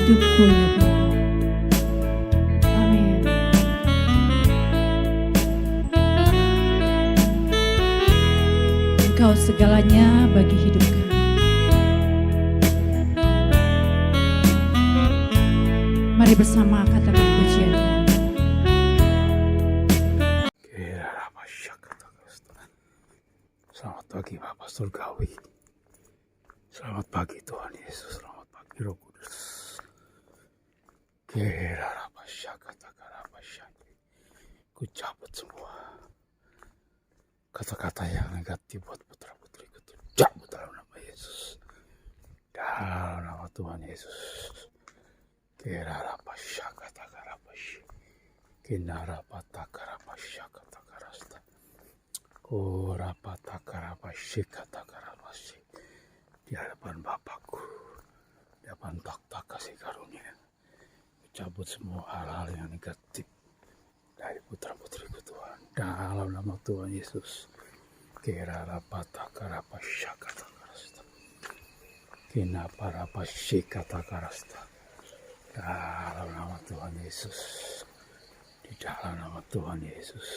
hidupku ya Bapa. Amin. Engkau segalanya bagi hidup kami. Mari bersama katakan pujian. Selamat pagi Bapa Surgawi. Selamat pagi Tuhan Yesus. Selamat pagi Roh Kudus. Ku cabut semua kata-kata yang negatif buat putra-putriku. Cabut dalam nama Yesus. Dalam nama Tuhan Yesus. Di hadapan Bapakku, di hadapan takhta kasih karunia, cabut semua hal-hal yang negatif dari putra-putriku Tuhan. Dalam nama Tuhan Yesus. Dalam nama Tuhan Yesus. Di dalam nama Tuhan Yesus.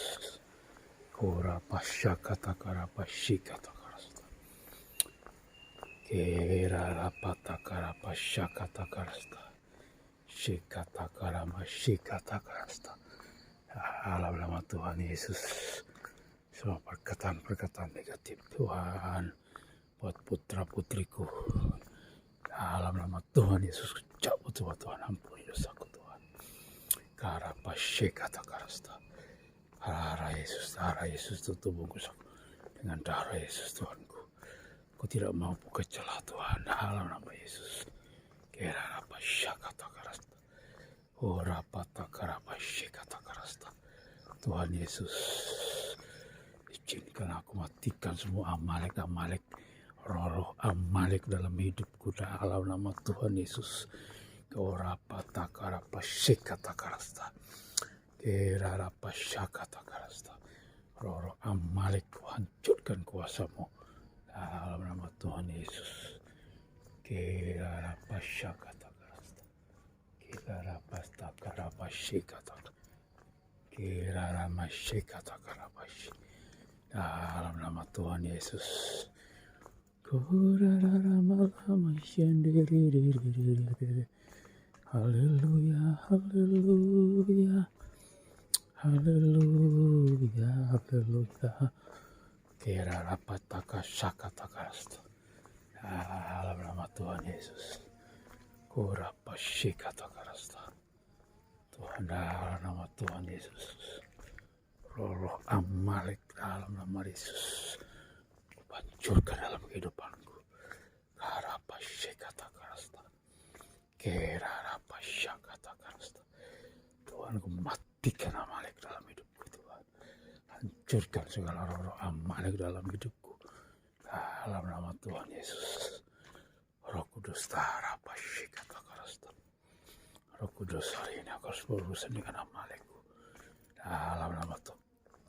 Dalam nama Tuhan Yesus. Semua perkataan-perkataan negatif Tuhan buat putra-putriku. Dalam nama Tuhan Yesus, cabut semua Tuhan, ampuni dosaku Tuhan. Darah Yesus tutup bungkusku dengan darah Yesus Tuhanku. Aku tidak mau buka celah Tuhan. Dalam nama Yesus. Tuhan Yesus, izinkan aku matikan semua Amalek, roh Amalek dalam hidupku dalam nama Tuhan Yesus. Roh Amalek, ku hancurkan kuasamu dalam nama Tuhan Yesus. Dalam nama Tuhan Yesus. Haleluya, haleluya, haleluya, haleluya. Dalam nama Tuhan Yesus. Tuhan, dalam nama Tuhan Yesus. Roh Amalek dalam nama Yesus. Hancurkan dalam kehidupanku. Tuhan, ku matikan Amalek dalam hidupku Tuhan. Hancurkan segala roh Amalek dalam hidupku. Dalam nama Tuhan Yesus. Roh Kudus, Roh Kudus, hari ini aku harus berurusan dengan Amalekku. Dalam nama Tuhan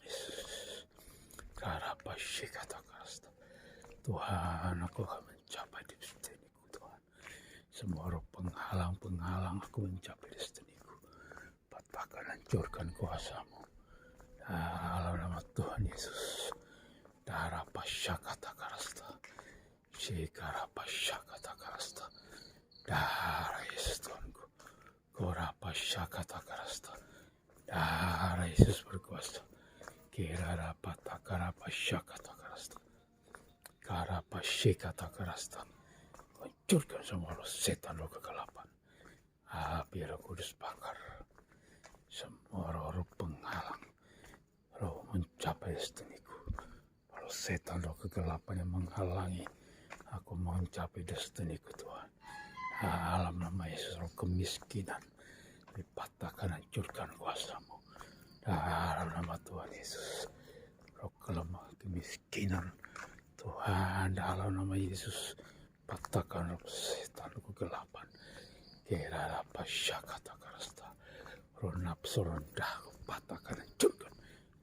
Yesus. Tuhan, aku akan mencapai destiniku Tuhan. Semua roh penghalang aku mencapai destiniku. Patahkan, hancurkan kuasamu. Dalam nama Tuhan Yesus. Darah Yesus Tuhanku. Darah Yesus berkuasa. Hancurkan semua roh setan, roh kegelapan. Api Roh Kudus bakar semua roh penghalang, roh mencapai destiniku. Roh setan, roh kegelapan yang menghalangi aku mencapai destiniku Tuhan. Dalam nama Yesus, roh kemiskinan dipatahkan, hancurkan kuasamu. Dalam nama Tuhan Yesus, roh kelemahan, kemiskinan Tuhan, dalam nama Yesus, patahkan roh setan, roh kegelapan. Roh nafsu rendah, patahkan, hancurkan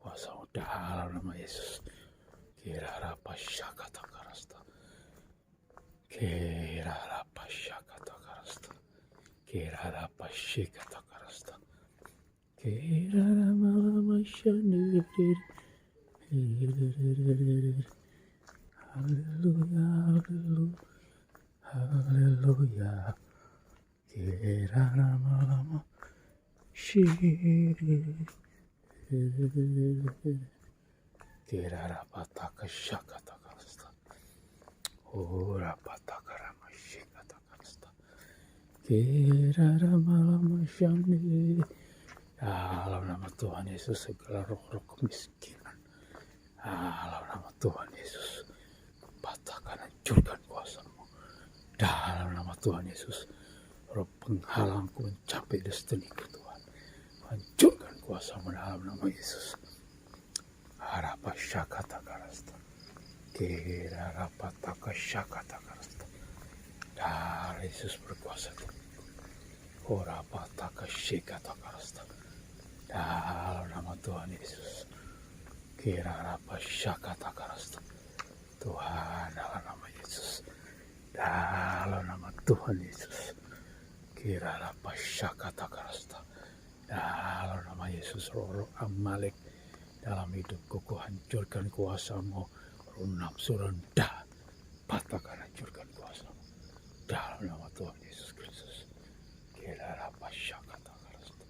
kuasamu dalam nama Yesus. Kirara pashikata karasta. Kirara malama shani. Hallelujah, hallelujah, hallelujah. Kirara malama shiri. Kirara pataka shakata karasta. Ora pataka ramashikata karasta. Kirara malama shani. Dalam nama Tuhan Yesus segala roh-roh kemiskinan. Dalam nama Tuhan Yesus patahkan, hancurkan kuasa-Mu. Dalam nama Tuhan Yesus, roh penghalangku mencapai destiniku Tuhan. Hancurkan kuasa-Mu dalam nama Yesus. Harapa syakata karasta. Kira rapataka syakata karasta. Darah Yesus berkuasa Tuhan. Horapataka syakata karasta. Dalam nama Tuhan Yesus. Kira rapa syakata karasta. Tuhan dalam nama Yesus. Dalam nama Tuhan Yesus. Kira rapa syakata karasta. Dalam nama Yesus, roh Amalek dalam hidupku, ku hancurkan kuasa-Mu. Roh nafsu rendah, patahkan, hancurkan kuasa-Mu. Dalam nama Tuhan Yesus Kristus. Kira rapa syakata karasta.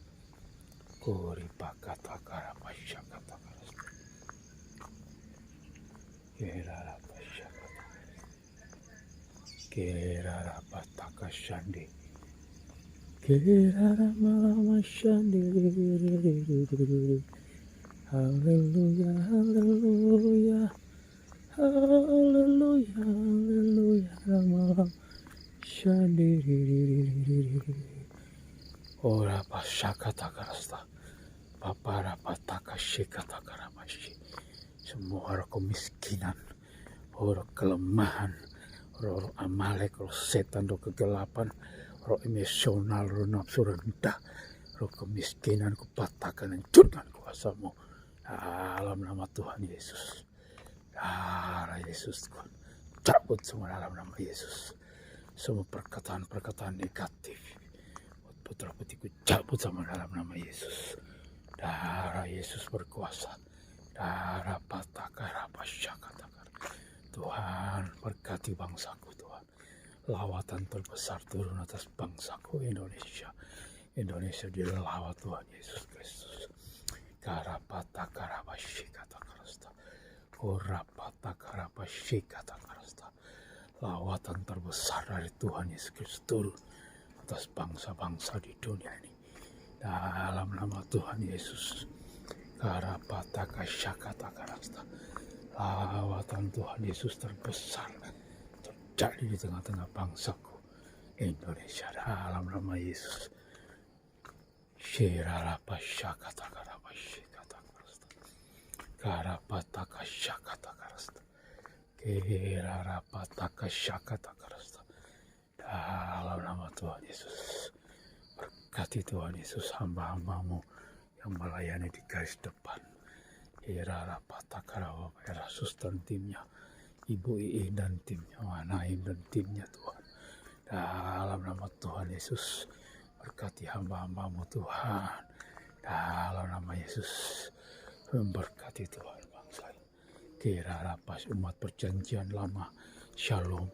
Kuri pakata karapa syakata karasta. Kira rapa syakata. Kira rapa taka shandi. Kira rama shandi. Hallelujah, hallelujah, hallelujah, hallelujah, rama shandi. Ora pasyakata karasta. Papara pataka shikata karamashi. Semua roh kemiskinan, roh kelemahan, roh Amalek, roh setan, roh kegelapan, roh emosional, roh nafsu rendah, roh kemiskinan, kupatahkan, hancurkan kuasa-Mu dalam nama Tuhan Yesus. Darah Yesus Tuhan, cabut semua dalam nama Yesus. Semua perkataan-perkataan negatif, putra putriku cabut sama dalam nama Yesus. Darah Yesus berkuasa. Darah pataka rapa syakata. Tuhan berkati bangsaku Tuhan. Lawatan terbesar turun atas bangsaku Indonesia. Indonesia dilawat Tuhan Yesus Kristus. Karapata karapa syikata karasta. Korapata karapa syikata karasta. Lawatan terbesar dari Tuhan Yesus Kristus turun atas bangsa-bangsa di dunia ini. Dalam nama Tuhan Yesus. Karapataka syakata karasta. Lawatan Tuhan Yesus terbesar terjadi di tengah-tengah bangsaku Indonesia dalam nama Yesus. Shirarapa syakata karapa syakata karasta. Karapataka syakata karasta. Kirarapataka syakata karasta. Dalam nama Tuhan Yesus. Berkati Tuhan Yesus hamba-hamba-Mu yang melayani di garis depan. Hirarapataka Rasus dan timnya, Ibu Ii dan timnya, Naim dan timnya Tuhan. Dalam nama Tuhan Yesus, berkati hamba-hamba-Mu Tuhan. Dalam nama Yesus, memberkati Tuhan bangsa ini. Kirarapas umat perjanjian lama, shalom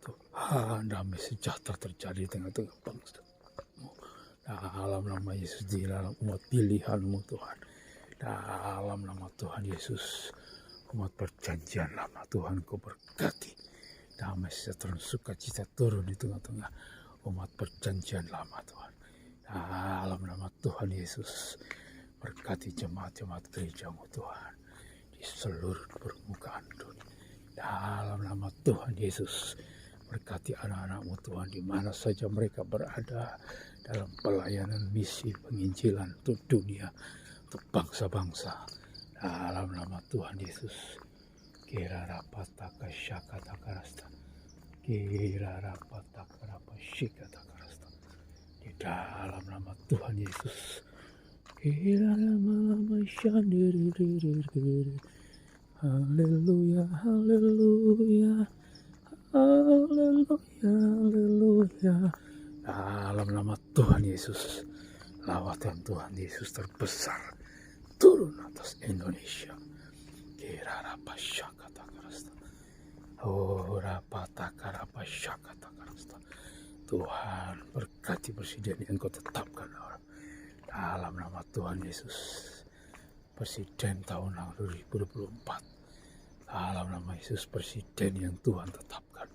Tuhan, damai sejahtera terjadi di tengah-tengah bangsa. Dalam nama Yesus, di dalam umat pilihan-Mu Tuhan. Dalam nama Tuhan Yesus, umat perjanjian lama Tuhan, Kau berkati. Damai sejahtera sukacita turun di tengah-tengah umat perjanjian lama Tuhan. Dalam nama Tuhan Yesus, berkati jemaat-jemaat gereja-Mu Tuhan di seluruh permukaan dunia. Dalam nama Tuhan Yesus, berkati anak-anak-Mu Tuhan di mana saja mereka berada dalam pelayanan misi penginjilan untuk dunia, untuk bangsa-bangsa. Dalam nama Tuhan Yesus. Kira rapataka syakata karasta. Kira rapataka rapa syikata karasta. Di dalam nama Tuhan Yesus. Kira lama syandiri. Haleluya, haleluya. Haleluya, haleluya. Dalam nama Tuhan Yesus, lawatan Tuhan Yesus terbesar turun atas Indonesia. Kira rapa syakata karasta. Oh rapa takara syakata karasta. Tuhan berkati presiden yang kau tetapkan dalam nama Tuhan Yesus. Presiden tahun 2024 dalam nama Yesus, presiden yang Tuhan tetapkan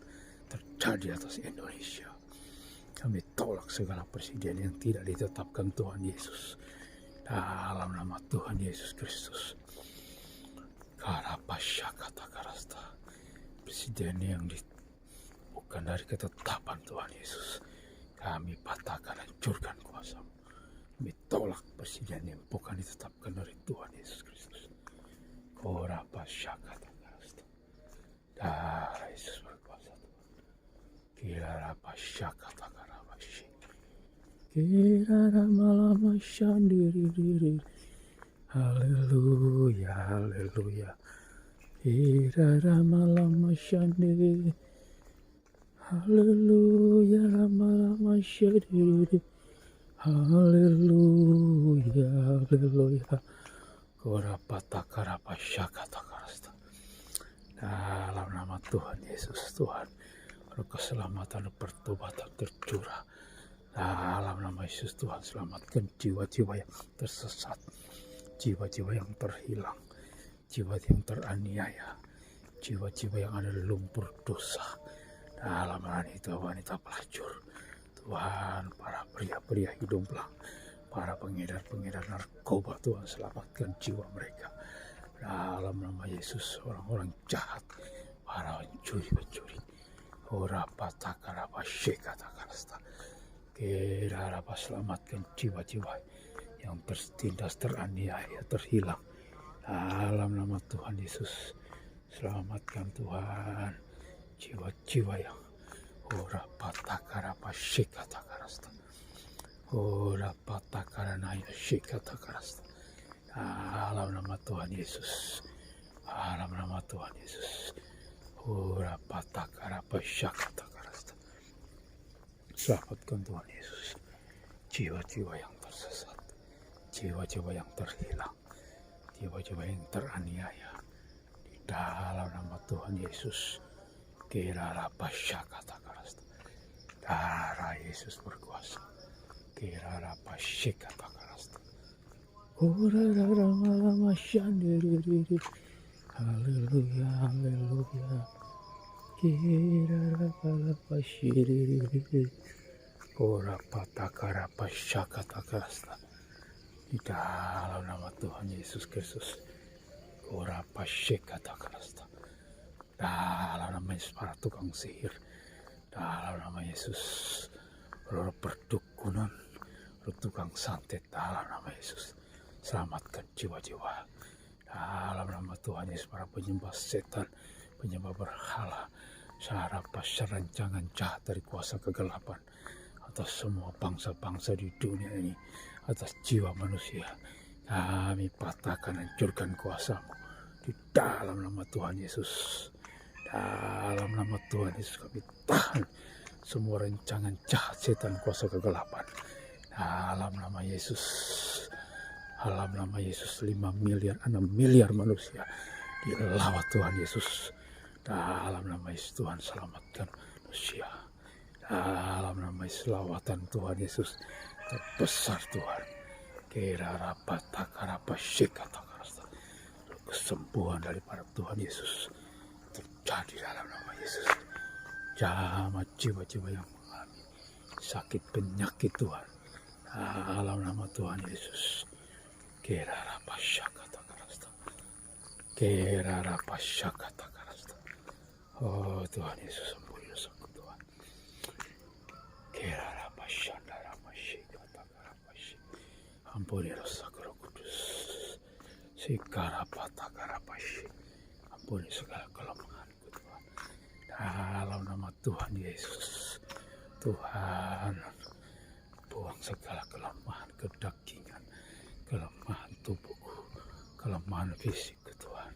terjadi atas Indonesia. Kami tolak segala presiden yang tidak ditetapkan Tuhan Yesus dalam nama Tuhan Yesus Kristus. Karapasya kata karasta, presiden yang bukan dari ketetapan Tuhan Yesus, kami patahkan, hancurkan kuasa. Kami tolak presiden yang bukan ditetapkan dari Tuhan Yesus Kristus. Karapasya kata karasta, darah Yesus berkuasa Tuhan. Kirarapasya kata karapashi, kiraramalama shandiri. Haleluya, haleluya. Kiraramalama shandiri. Haleluya, ramalama shandiri. Haleluya, haleluya. Korapata karapasya kata karasta. Dalam nama Tuhan Yesus, Tuhan, keselamatan pertobatan tercurah. Dalam nama Yesus, Tuhan, selamatkan jiwa-jiwa yang tersesat, jiwa-jiwa yang terhilang, jiwa yang teraniaya, jiwa-jiwa yang ada di lumpur dosa. Dalam wanita-wanita pelacur, Tuhan, para pria-pria hidung belang, para pengedar-pengedar narkoba, Tuhan, selamatkan jiwa mereka. Dalam nama Yesus, orang-orang jahat, para pencuri-pencuri, Orapa takarapa syekata karasta. Kirarapa, selamatkan jiwa-jiwa yang tertindas, teraniaya, terhilang. Dalam nama Tuhan Yesus, selamatkan Tuhan jiwa-jiwa yang orapa takarapa syekata karasta. Orapa takaranaya syekata karasta. Dalam nama Tuhan Yesus, dalam nama Tuhan Yesus. Orapa takarapa syakata karasta. Selamatkan Tuhan Yesus jiwa-jiwa yang tersesat, jiwa-jiwa yang terhilang, jiwa-jiwa yang teraniaya. Di dalam nama Tuhan Yesus, kirarapa syakata karasta. Darah Yesus berkuasa. Kirarapa syakata karasta. Orararama shandiri. Haleluya, haleluya. Kirarapa syiriri. Orapa takarapa syakata karasta. Di dalam nama Tuhan Yesus Kristus, orapa syakata karasta. Dalam nama Yesus, para tukang sihir, dalam nama Yesus, roh perdukunan, roh tukang santet, dalam nama Yesus, selamatkan jiwa-jiwa. Dalam nama Tuhan Yesus, para penyembah setan, penyembah berhala, sarapa serancangan jahat dari kuasa kegelapan atas semua bangsa-bangsa di dunia ini, atas jiwa manusia, kami patahkan, hancurkan kuasamu di dalam nama Tuhan Yesus. Dalam nama Tuhan Yesus, kami tahan semua rancangan jahat setan kuasa kegelapan. Dalam nama Yesus, dalam nama Yesus, 5 miliar, 6 miliar manusia dilawat Tuhan Yesus. Dalam nama Yesus, Tuhan, selamatkan manusia. Dalam nama Yesus, lawatan Tuhan Yesus terbesar, Tuhan. Kirarapa takarapa syekata karasta. Kesembuhan daripada Tuhan Yesus terjadi dalam nama Yesus. Jamah jiwa-jiwa yang mengalami sakit penyakit, Tuhan, dalam nama Tuhan Yesus. Kirarapa syakata karasta. Kirarapa syakata karasta. Oh Tuhan Yesus, ampuni dosaku Tuhan. Kirarapa syandarapa syakata karapa syakata. Ampuni dosaku Roh Kudus. Sikarapa takarapa syakata. Ampuni segala kelemahanku Tuhan. Dalam nama Tuhan Yesus, Tuhan, buang segala kelemahan kedagingan, kelemahan tubuhku, kelemahan fisikku Tuhan.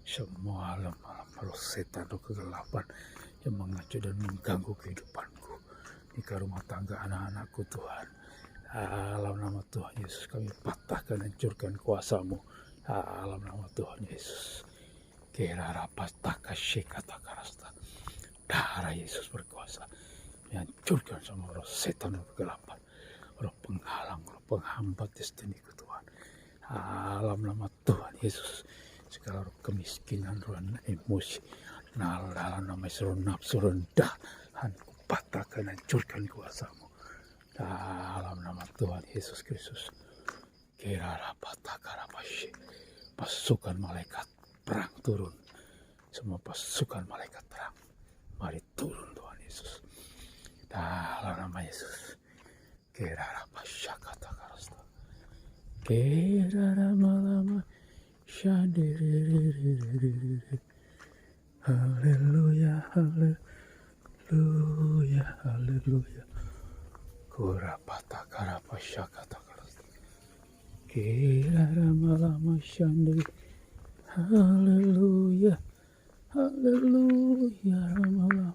Semua lemah roh setan, roh kegelapan yang mengacu dan mengganggu kehidupanku, nikah rumah tangga anak-anakku Tuhan. Dalam nama Tuhan Yesus kami patahkan, hancurkan kuasa-Mu. Dalam nama Tuhan Yesus. Darah Yesus berkuasa menghancurkan semua roh setan, roh kegelapan, roh penghalang, roh penghambat destiniku Tuhan. Dalam nama Tuhan Yesus, segala roh kemiskinan, roh emosi, dalam nama Yesus, roh nafsu rendahan, kupatahkan, hancurkan kuasa-Mu. Dalam nama Tuhan Yesus Kristus. Pasukan malaikat perang turun. Semua pasukan malaikat perang, mari turun Tuhan Yesus. Dalam nama Yesus. Haleluya, haleluya, haleluya. Kurapata karapa syakata karasta. Kiraramalama syande. Haleluya, haleluya, ramalam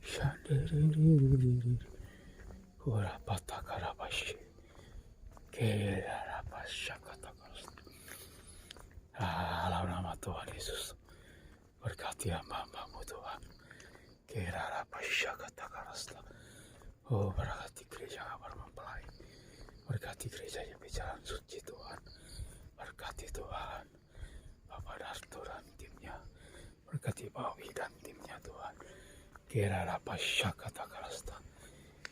syande. Kurapata karapa syi. Kirarapa syakata karasta. Dalam nama Tuhan Yesus, berkati hamba-Mu Tuhan. Kirarapa syakata karasta. Oh, berkati gereja kabar mempelai, berkati gereja yang berjalan suci Tuhan, berkati Tuhan Bapak Darto dan timnya, berkati Bawi dan timnya Tuhan. Kira rapa syakata karasta,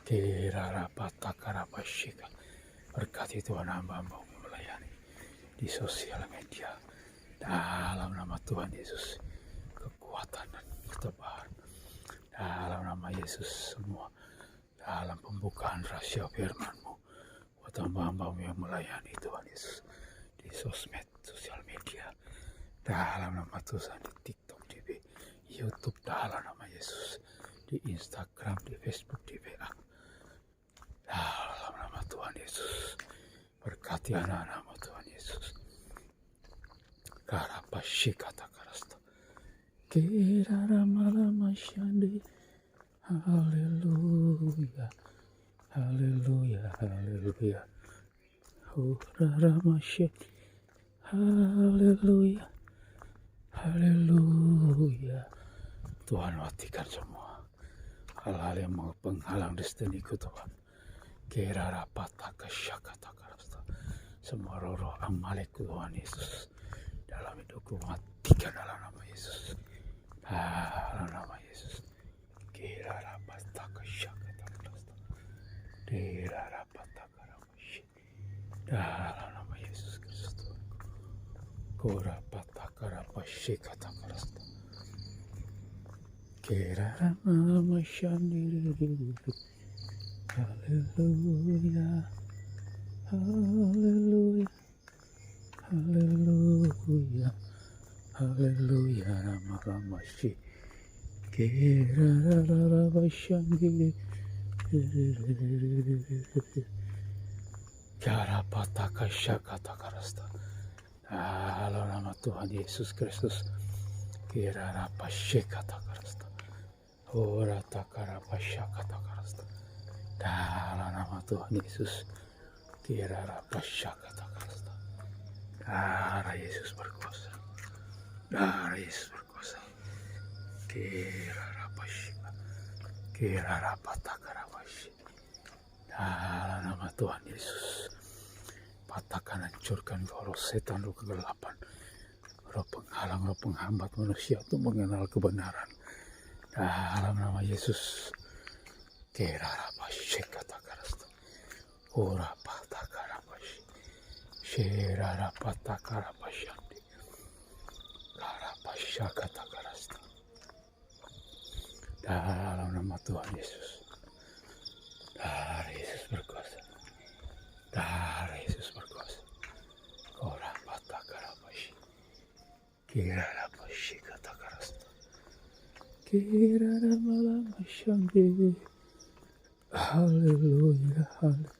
kira rapa takarapa syika, berkati Tuhan hamba-Mu melayani di sosial media. Dalam nama Tuhan Yesus, kekuatan dan ketebaran. Dalam nama Yesus semua. Dalam pembukaan rahasia firman-Mu buat hamba-hamba-Mu yang melayani Tuhan Yesus di sosmed, sosial media, dalam nama Tuhan, di TikTok, di YouTube, dalam nama Yesus, di Instagram, di Facebook, di WA, dalam nama Tuhan Yesus. Berkati anak-anak-Mu Tuhan Yesus. Karapashikata karasta, kiraramalama syande. Haleluya, haleluya, haleluya. Huramashe, haleluya, haleluya. Tuhan matikan semua hal-hal yang menghalang destiniku Tuhan. Kira rapata kesyakata karasta. Semua roh-roh Amalek Tuhan Yesus dalam hidupku matikan dalam nama Yesus. Dalam nama Yesus. Kira rapata kesyakata karasta. Kira rapata karamashi. Dalam nama Yesus Kristus. Kura pata karapashi kata karasta. Kira ramamashandiri. Haleluya, haleluya, haleluya, haleluya, ramamashi. Kira rarabashandiri. Kara pataka syakata karasta. Dalam nama Tuhan Yesus Kristus. Kira rapasyakata karasta. Ora takara pasyakata karasta. Dalam nama Tuhan Yesus. Kira rapasyakata karasta. Darah Yesus berkuasa. Darah Yesus berkuasa. Kira rapasyaka. Kira rapatakara pasy. Dalam nama Tuhan Yesus. Patahkan, hancurkan roh setan, roh kegelapan, roh penghalang, roh penghambat manusia untuk mengenal kebenaran. Dalam nama Yesus. Kira rapasyakata karasta. Ora patakara pasy. Shira rapatakara pasyandi. Karapasyakata karasta. Dalam nama Tuhan Yesus. Darah Yesus berkuasa. Darah Yesus berkuasa. Ora patakara pasy. Kira rapasyakata karasta. Kira ramalamasyandi. Haleluya, haleluya.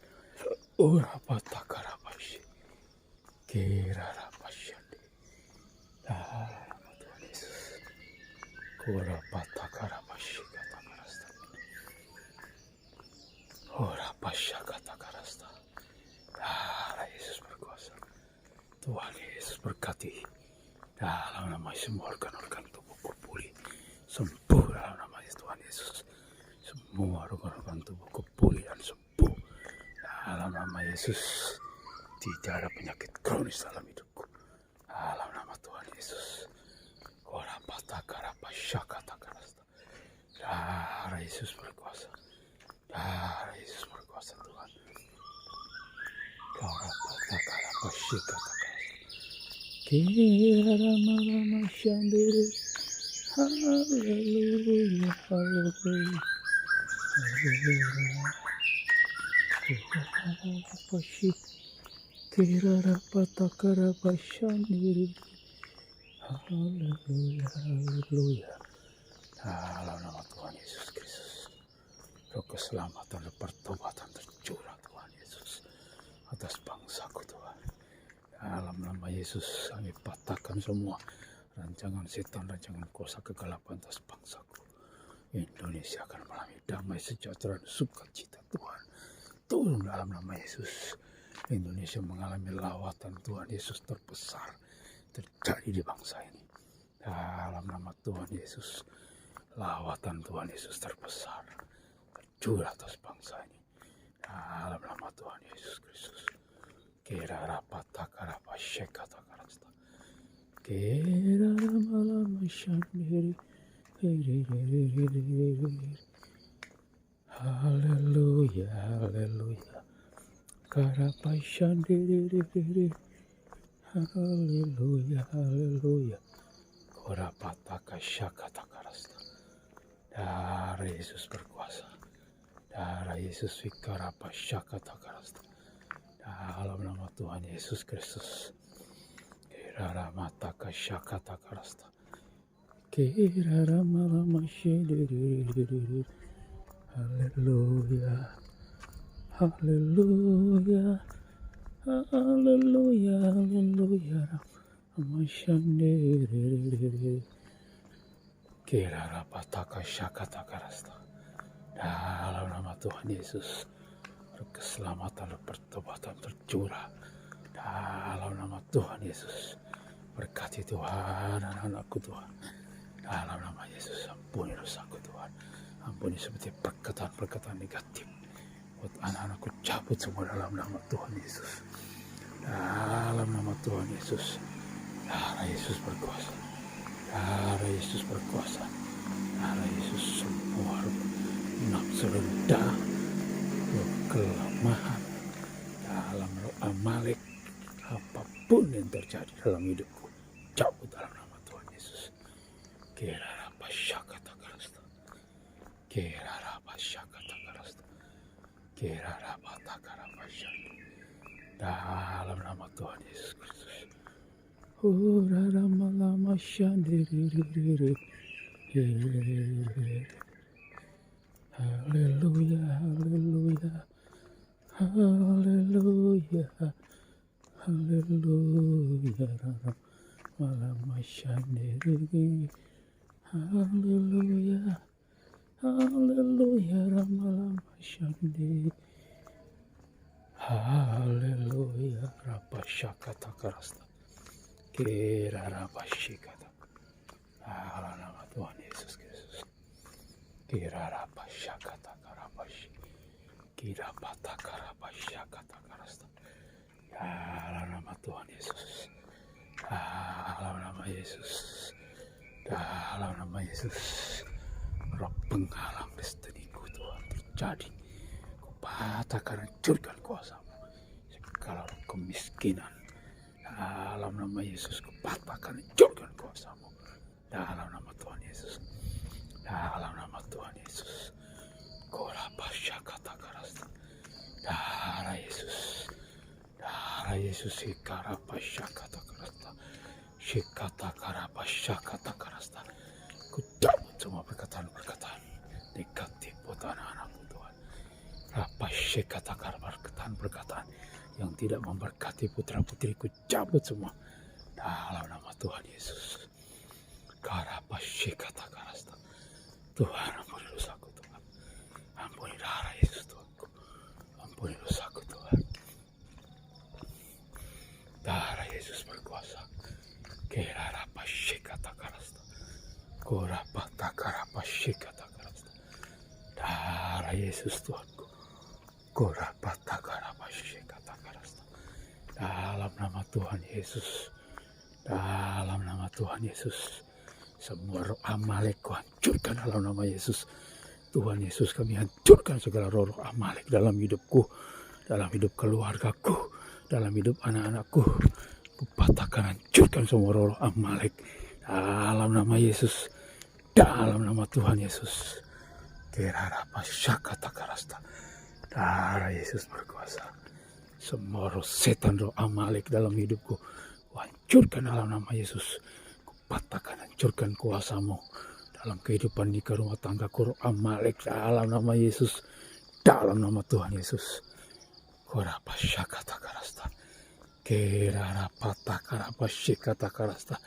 Ora patakara pasy. Kira rapasyandi. Dalam nama Tuhan Yesus. Ora patakara pasy kata karasta. Tuhan Yesus berkati dalam nama semua organ-organ tubuhku pulih sembuh dalam nama Tuhan Yesus. Semua organ-organ tubuhku pulih dan sembuh dalam nama Yesus. Tidak ada penyakit kronis dalam hidupku dalam nama Tuhan Yesus. Darah Yesus berkuasa. Darah Yesus berkuasa Tuhan. Kira lama-lama shandiri. Haleluya, haleluya. Kira rapatakara shandiri. Haleluya, haleluya. Dalam nama Tuhan Yesus Kristus, roh keselamatan dan pertobatan tercurah Tuhan Yesus atas bangsaku Tuhan. Dalam nama Yesus kami patahkan semua rancangan setan, rancangan kuasa kegelapan atas bangsaku. Indonesia akan mengalami damai, sejahtera, dan sukacita Tuhan. Turun dalam nama Yesus. Indonesia mengalami lawatan Tuhan Yesus terbesar terjadi di bangsa ini. Dalam nama Tuhan Yesus, lawatan Tuhan Yesus terbesar tercurah atas bangsa ini. Dalam nama Tuhan Yesus Kristus. Kira rapataka rapashekata karasta. Kira lama-lama shandiri. Haleluya, haleluya. Karapashandiri. Haleluya, haleluya. Korapataka syakata karasta. Darah Yesus berkuasa. Darah Yesus vikarapa syakata karasta. Dalam nama Tuhan Yesus Kristus. Kirara mataka syakata karasta. Kirara malama shidiri. Haleluya. Haleluya. Haleluya. Haleluya. Amashandiri. Kirara pataka syakata karasta. Dalam nama Tuhan Yesus, keselamatan dan pertobatan tercurah. Dalam nama Tuhan Yesus, berkati Tuhan anak-anakku Tuhan. Dalam nama Yesus, ampuni dosaku Tuhan. Ampuni seperti perkataan-perkataan negatif. Buat anak-anakku cabut semua dalam nama Tuhan Yesus. Dalam nama Tuhan Yesus, darah Yesus berkuasa. Darah Yesus berkuasa. Darah Yesus semua nafsu rendah, kelemahan dalam roh Amalek, apapun yang terjadi dalam hidupku, cabut dalam nama Tuhan Yesus. Kira apa syakata karasta. Kira apa syakata karasta. Kira apa takarapa syakata. Dalam nama Tuhan Yesus Kristus. Lama shandiri. Haleluya, haleluya. Haleluya. Haleluya. Malam shandiri. Haleluya. Haleluya. Malam shandiri. Haleluya. Rapashakata karasta. Kira rapashikata. Dalam nama Tuhan Yesus Kristus. Kira rapashakata karapashi. Kira pataka rapashakata karasta. Dalam nama Tuhan Yesus. Dalam nama Yesus. Dalam nama Yesus. Roh penghalang destiniku Tuhan terjadi. Kupatahkan, hancurkan kuasamu. Segala roh kemiskinan. Dalam nama Yesus kupatahkan, hancurkan kuasamu. Dalam nama Tuhan Yesus. Dalam nama Tuhan Yesus. Korapashakata karasta. Darah Yesus. Darah Yesus ikarapashakata karasta. Shikata karapashakata karasta. Ku cabut semua perkataan-perkataan negatif buat anak-anakku Tuhan. Rapashikata perkataan-perkataan yang tidak memberkati putra-putriku, cabut semua dalam nama Tuhan Yesus. Karapashikata karasta. Tuhan, ampuni dosaku Tuhan. Ampuni darah Yesus Tuhanku. Ampuni dosaku Tuhan. Darah Yesus Korapatakarapashikatakarasta. Darah Yesus Tuhanku. Korapatakarapashikatakarasta. Dalam nama Tuhan Yesus. Dalam nama Tuhan Yesus. Semua roh Amalek ku hancurkan dalam nama Yesus. Tuhan Yesus, kami hancurkan segala roh Amalek dalam hidupku, dalam hidup keluargaku, dalam hidup anak-anakku. Ku patahkan, hancurkan semua roh Amalek dalam nama Yesus, dalam nama Tuhan Yesus. Kerarapashakatakarasta. Darah Yesus berkuasa. Semua roh setan, roh Amalek dalam hidupku, ku hancurkan dalam nama Yesus. Ku patahkan, hancurkan kuasamu dalam kehidupan nikah rumah tangga, roh Amalek dalam nama Yesus, dalam nama Tuhan Yesus. Korapashakatakarasta. Kerarapatakarapashikatakarasta.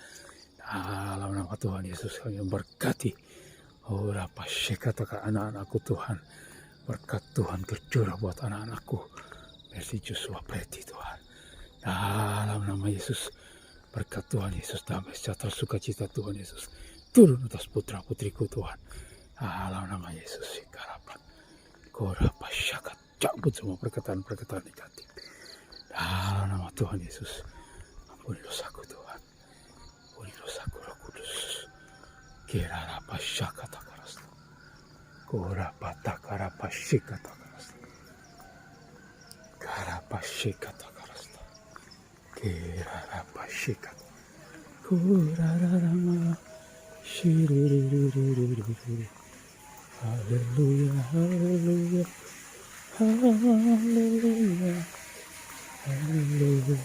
Dalam nama Tuhan Yesus kami memberkati. Orapashikataka anak-anakku Tuhan. Berkat Tuhan tercurah buat anak-anakku. Mercy Joshua Preti Tuhan. Dalam nama Yesus. Berkat Tuhan Yesus, damai sejahtera sukacita Tuhan Yesus turun atas putra putriku Tuhan. Dalam nama Yesus. Harapan. Korapasyakat. Cabut semua perkataan-perkataan negatif. Dalam nama Tuhan Yesus. Ampuni dosaku Tuhan. Ampuni dosaku Roh Kudus. Kerarapashakatakarasta. Korapatakarapashikatakarasta. Karapashikatakarasta. Kerarapashikat. Kurararama. Shiririririririri. Haleluya, haleluya. Haleluya. Haleluya.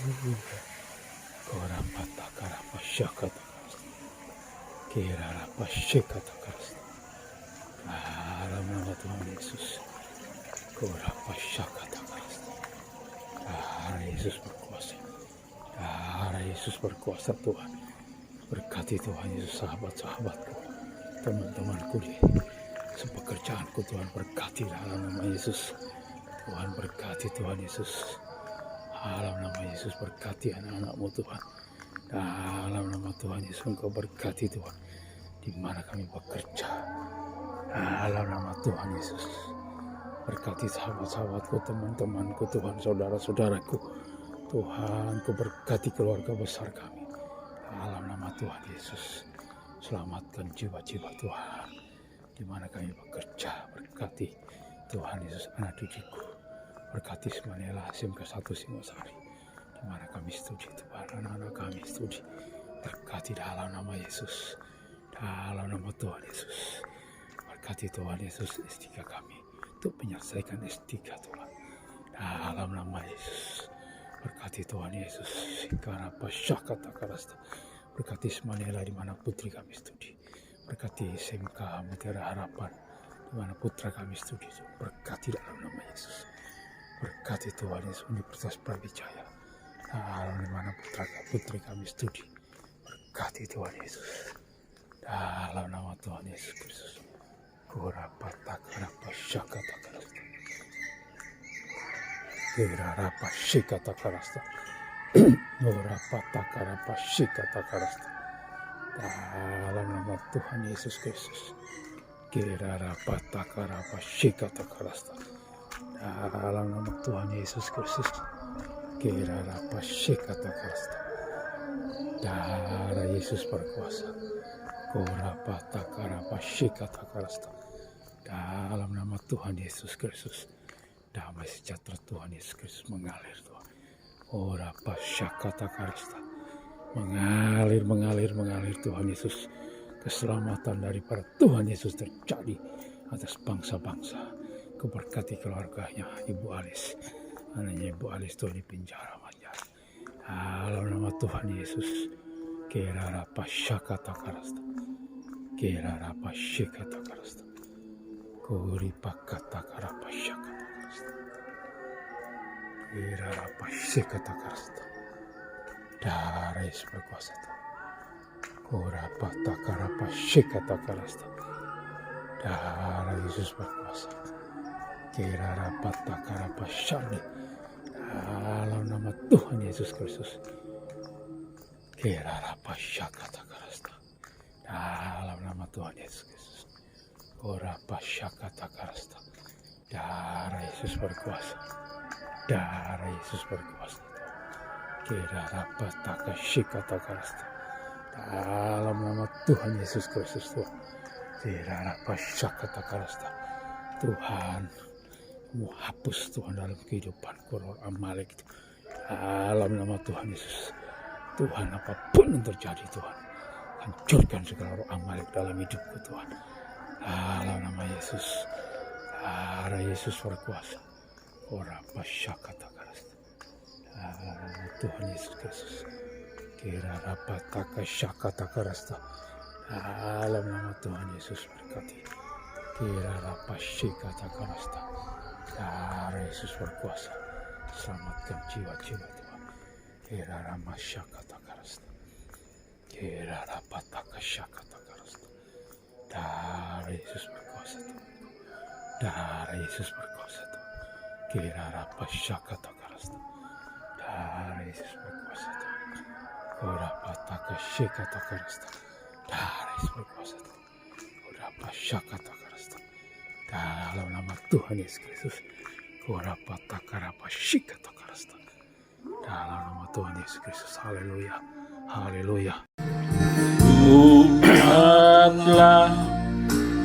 Korapatakarapashakatakarasta. Kerarapashikatakarasta. Dalam nama Tuhan Yesus. Korapashakatakarasta. Darah Yesus berkuasa. Darah Yesus berkuasa Tuhan. Berkati Tuhan Yesus sahabat-sahabatku, teman-temanku di sepekerjaanku Tuhan, berkati dalam nama Yesus. Tuhan berkati Tuhan Yesus. Dalam nama Yesus berkati anak-anakmu Tuhan. Dalam nama Tuhan Yesus Engkau berkati Tuhan. Di mana kami bekerja. Dalam nama Tuhan Yesus. Berkati sahabat-sahabatku, teman-temanku Tuhan, saudara-saudaraku. Tuhan, Kau berkati keluarga besar kami. Dalam nama Tuhan Yesus. Selamatkan jiwa-jiwa Tuhan. Di mana kami bekerja. Berkati Tuhan Yesus anak didikku. Berkati Semanela SMK 1 Singosari. Di mana kami studi Tuhan. Anak-anak kami studi. Berkati dalam nama Yesus. Dalam nama Tuhan Yesus. Berkati Tuhan Yesus S3 kami. Untuk menyelesaikan S3 Tuhan. Dalam nama Yesus. Berkati Tuhan Yesus. Karapashakatakarasta. Berkati Semanela di mana putri kami studi. Berkati SMK Mutiara Harapan di mana putra kami studi. Berkati dalam nama Yesus. Berkati Tuhan Yesus Universitas Brawijaya. Dalam di mana putra putri kami studi. Berkati Tuhan Yesus. Dalam nama Tuhan Yesus Kristus. Korapatakarapashakatakarasta. Kerarapashikatakarasta. Korapatakarapashikatakarasta. Dalam nama Tuhan Yesus Kristus. Kerarapatakarapashikatakarasta. Dalam nama Tuhan Yesus Kristus. Kerarapashikatakarasta. Darah Yesus berkuasa. Korapatakarapashikatakarasta. Dalam nama Tuhan Yesus Kristus. Damai sejahtera Tuhan Yesus Kristus mengalir Tuhan. Orapashakatakarasta. Mengalir Tuhan Yesus. Keselamatan daripada Tuhan Yesus terjadi atas bangsa-bangsa. Keberkati keluarganya Ibu Alis. Anaknya Ibu Alis Tuhan di penjara Banjar. Dalam nama Tuhan Yesus. Kerarapashakatakarasta. Kerarapashikatakarasta. Koripakatakarapashakatakarasta. Kerarapashikatakarasta. Darah Yesus berkuasa Tuhan. Korapatakarapashikatakarasta. Darah Yesus berkuasa. Kerarapatakarapashani. Dalam nama Tuhan Yesus Kristus. Kerarapashakatakarasta. Dalam nama Tuhan Yesus Kristus. Ora pasyakata karasta. Darah Yesus berkuasa. Darah Yesus berkuasa. Kira rapataka shikata karasta. Dalam nama Tuhan Yesus Kristus Tuhan. Kira rapasyakata karasta. Tuhan, mau hapus Tuhan dalam kehidupan roh Amalek itu. Dalam nama Tuhan Yesus. Tuhan, apapun yang terjadi Tuhan, hancurkan segala roh Amalek dalam hidupku Tuhan. Dalam nama Yesus. Darah Yesus berkuasa. Ora pasyakata karasta. Tuhan Yesus Kristus. Kira rapataka syakata karasta. Dalam nama Tuhan Yesus berkati. Kira rapasyikata karasta. Darah Yesus berkuasa. Selamatkan jiwa-jiwa Tuhan. Kira ramasyakata karasta. Kira rapataka syakata karasta. Darah Yesus berkuasa Tuhan. Darah Yesus berkuasa Tuhan. Kira rapasyakata karasta. Darah Yesus berkuasa Tuhan. Rapataka syakata karasta. Darah Yesus berkuasa Tuhan. Rapasyakata karasta. Dalam nama Tuhan Yesus Kristus. Rapataka rapasyakata karasta. Dalam nama Tuhan Yesus Kristus. Haleluya. Haleluya. Buatlah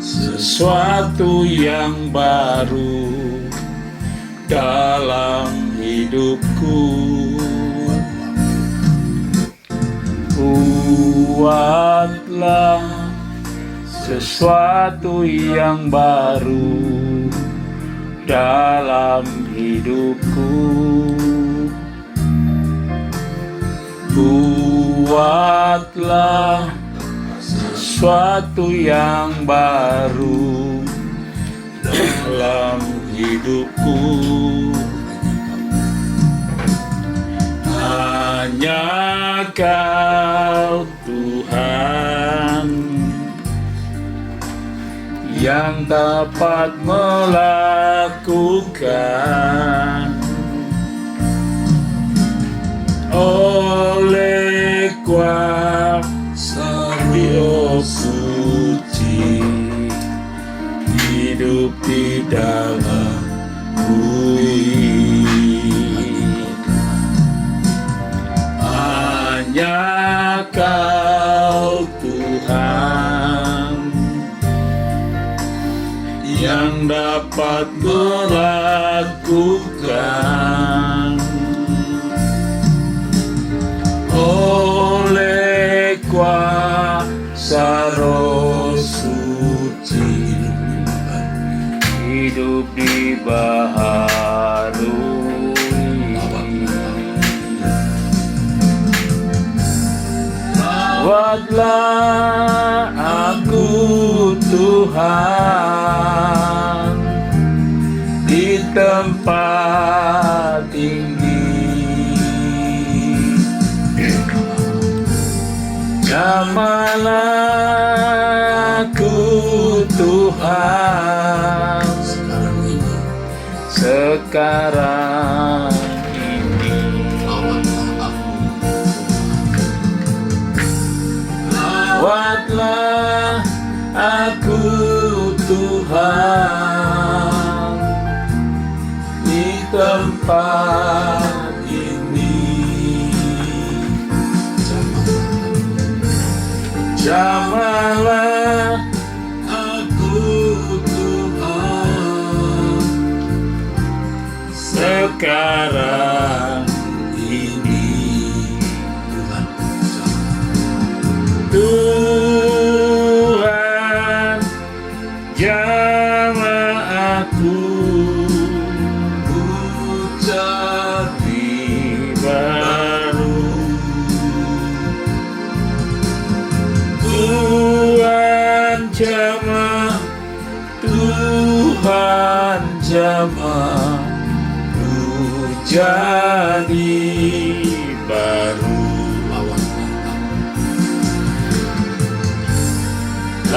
sesuatu yang baru dalam hidupku. Buatlah sesuatu yang baru dalam hidupku. Buatlah sesuatu yang baru dalam hidupku. Hanya Kau Tuhan yang dapat melakukan. Oleh kuasa Roh Suci hidup di dalam hanya Kau Tuhan yang dapat melakukan. Oleh kuasa Roh Suci hidup dibaharui. Buatlah aku Tuhan di tempat tinggi. Jamalah aku Tuhan sekarang ini. Buatlah aku Tuhan di tempat ini. Jamalah aku Tuhan sekarang ini. Tuhan, jamah aku jadi baru. Tuhan jamah, Tuhan jamah jadi baru.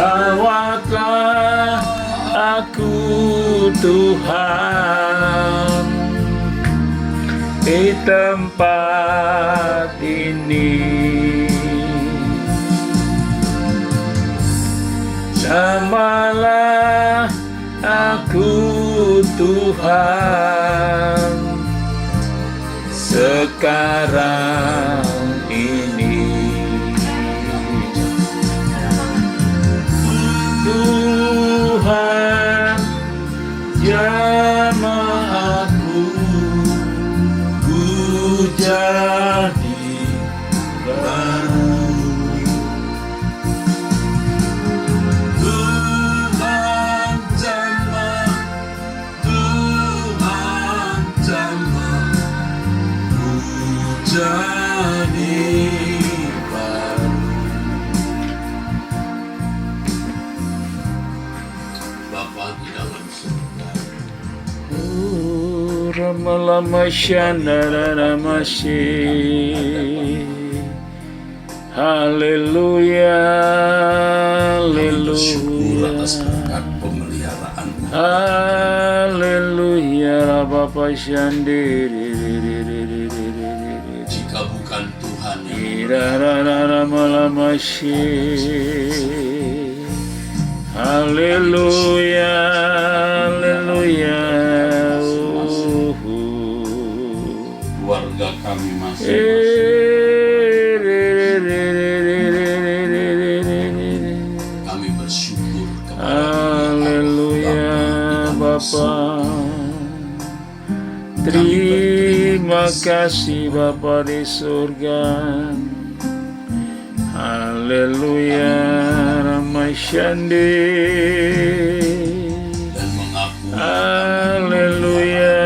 Lawatlah aku Tuhan di tempat ini. Samalah aku Tuhan sekarang ini. Tuhan jamah aku, ku jadi baru. Tuhan jamah, Tuhan jamah, ku jadi baru. Bapa di dalam surga, Rama-lama shandara masih. Haleluya, bersyukur haleluya, atas berkat pemeliharaan-Mu. haleluya, Bapa shandiri. Jika bukan Tuhan yang Irarararama masih. Haleluya, haleluya. keluarga kami masing-masing, kami bersyukur kepada Haleluya, Bapa. Terima kasih Bapa di surga. Haleluya, Ramasyandi. dan mengakui Haleluya.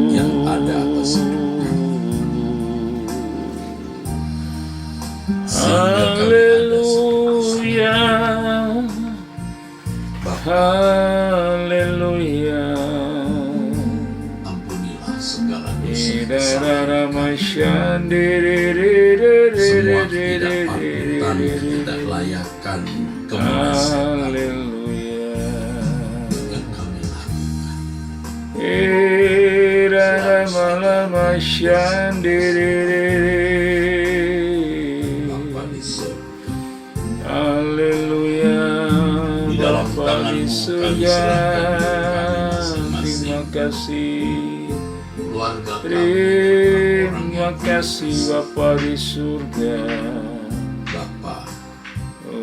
yang ada atas hidup sehingga kami ada Haleluya. Bapa, Haleluya. ampunilah segala dosa semua ketidakpatuhan, ketidaklayakan, kemalasan Haleluya. yang kami lakukan. Bapa di surga, Haleluya. di dalam Bapa tangan-Mu di kami surga. serahkan kami Terima masing-masing, kasih. keluarga kami, Terima orang-orang kasih Bapa di surga. Bapa.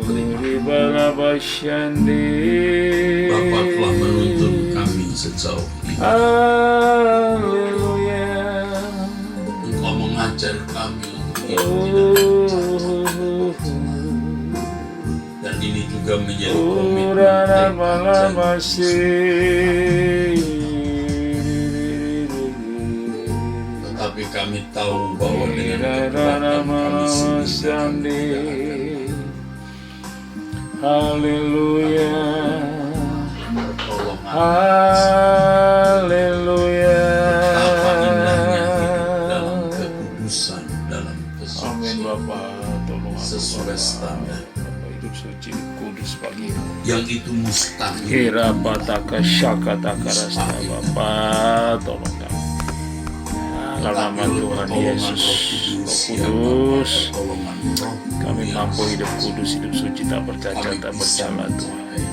Uri balabasyandi. Bapa telah menuntun kami sejauh ini. Haleluya. Engkau mengajar kami untuk hidup tidak dan ini juga menjadi komitmen Urana mereka malamasi. tetapi kami tahu bahwa dengan Urana kekuatan kami sendiri kami malamasi. tidak akan Haleluya. pertolongan. Haleluya. Betapa indahnya hidup dalam kekudusan, dalam Amin kesucian Bapa, tolong aku sesuai Bapa. standar Bapa hidup suci kudus pagi ini. yang itu mustahil. Kira bataka syaka takarasta Bapa, tolong kami. Dalam nama Tuhan Yesus, Roh Kudus, kami mampu hidup kudus, hidup suci, tak bercacat, tak bercela Tuhan.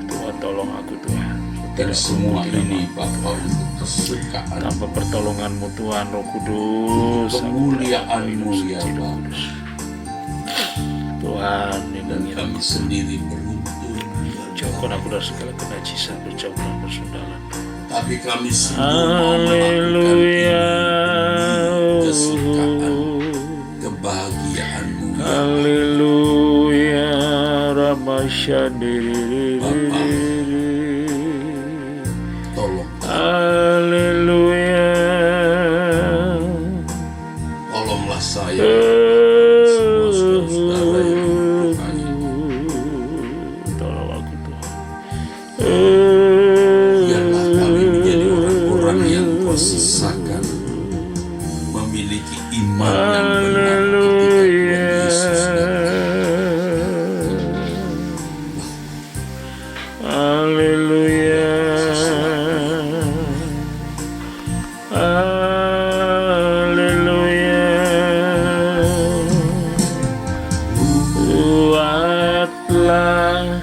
Tuhan tolong aku Tuhan. Dan semua tidak ini mampu. Bapa untuk kesukaan Tanpa pertolongan-Mu Tuhan, Roh Kudus, aku kemuliaan-Mu hidup ya suci, hidup Bapa. kudus. Tuhan, Dan lindungi kami aku. sendiri beruntung ya Bapa. Jauhkan aku dari segala kenajisan, percaukan, persundalan. Tapi kami sungguh mau melakukan Haleluya. kesukaan, kebahagiaan-Mu ya Bapa. Haleluya. Ramasyandiri. Tolong, Haleluya. tolonglah saya semua saudara yang membutuhkan. Tolong aku Tuhan. Biarlah kami menjadi orang-orang yang Kau sisakan, memiliki iman yang benar ketika Tuhan Yesus datang. Haleluya. Haleluya. Kuatlah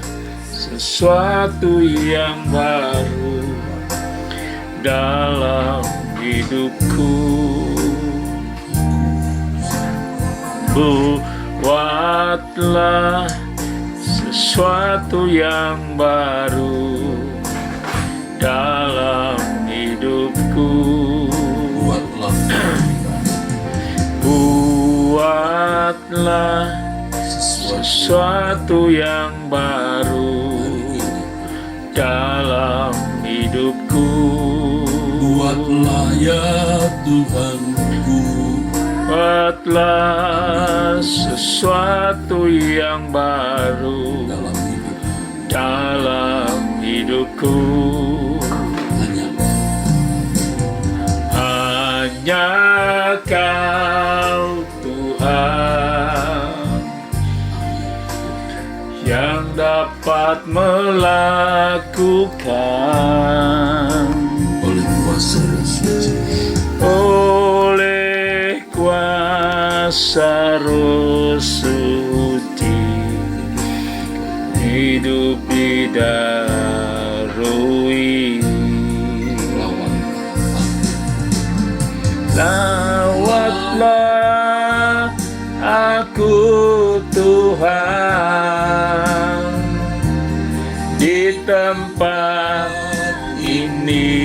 sesuatu yang baru dalam hidupku. Buatlah sesuatu yang baru dalam hidupku. Buatlah sesuatu yang baru dalam hidupku. Buatlah ya Tuhanku, buatlah sesuatu yang baru dalam hidupku. Hanya Kau Tuhan yang dapat melakukan oleh kuasa Roh Suci, oleh kuasa Roh Suci, hidup di darui. Lawatlah aku Tuhan di tempat ini.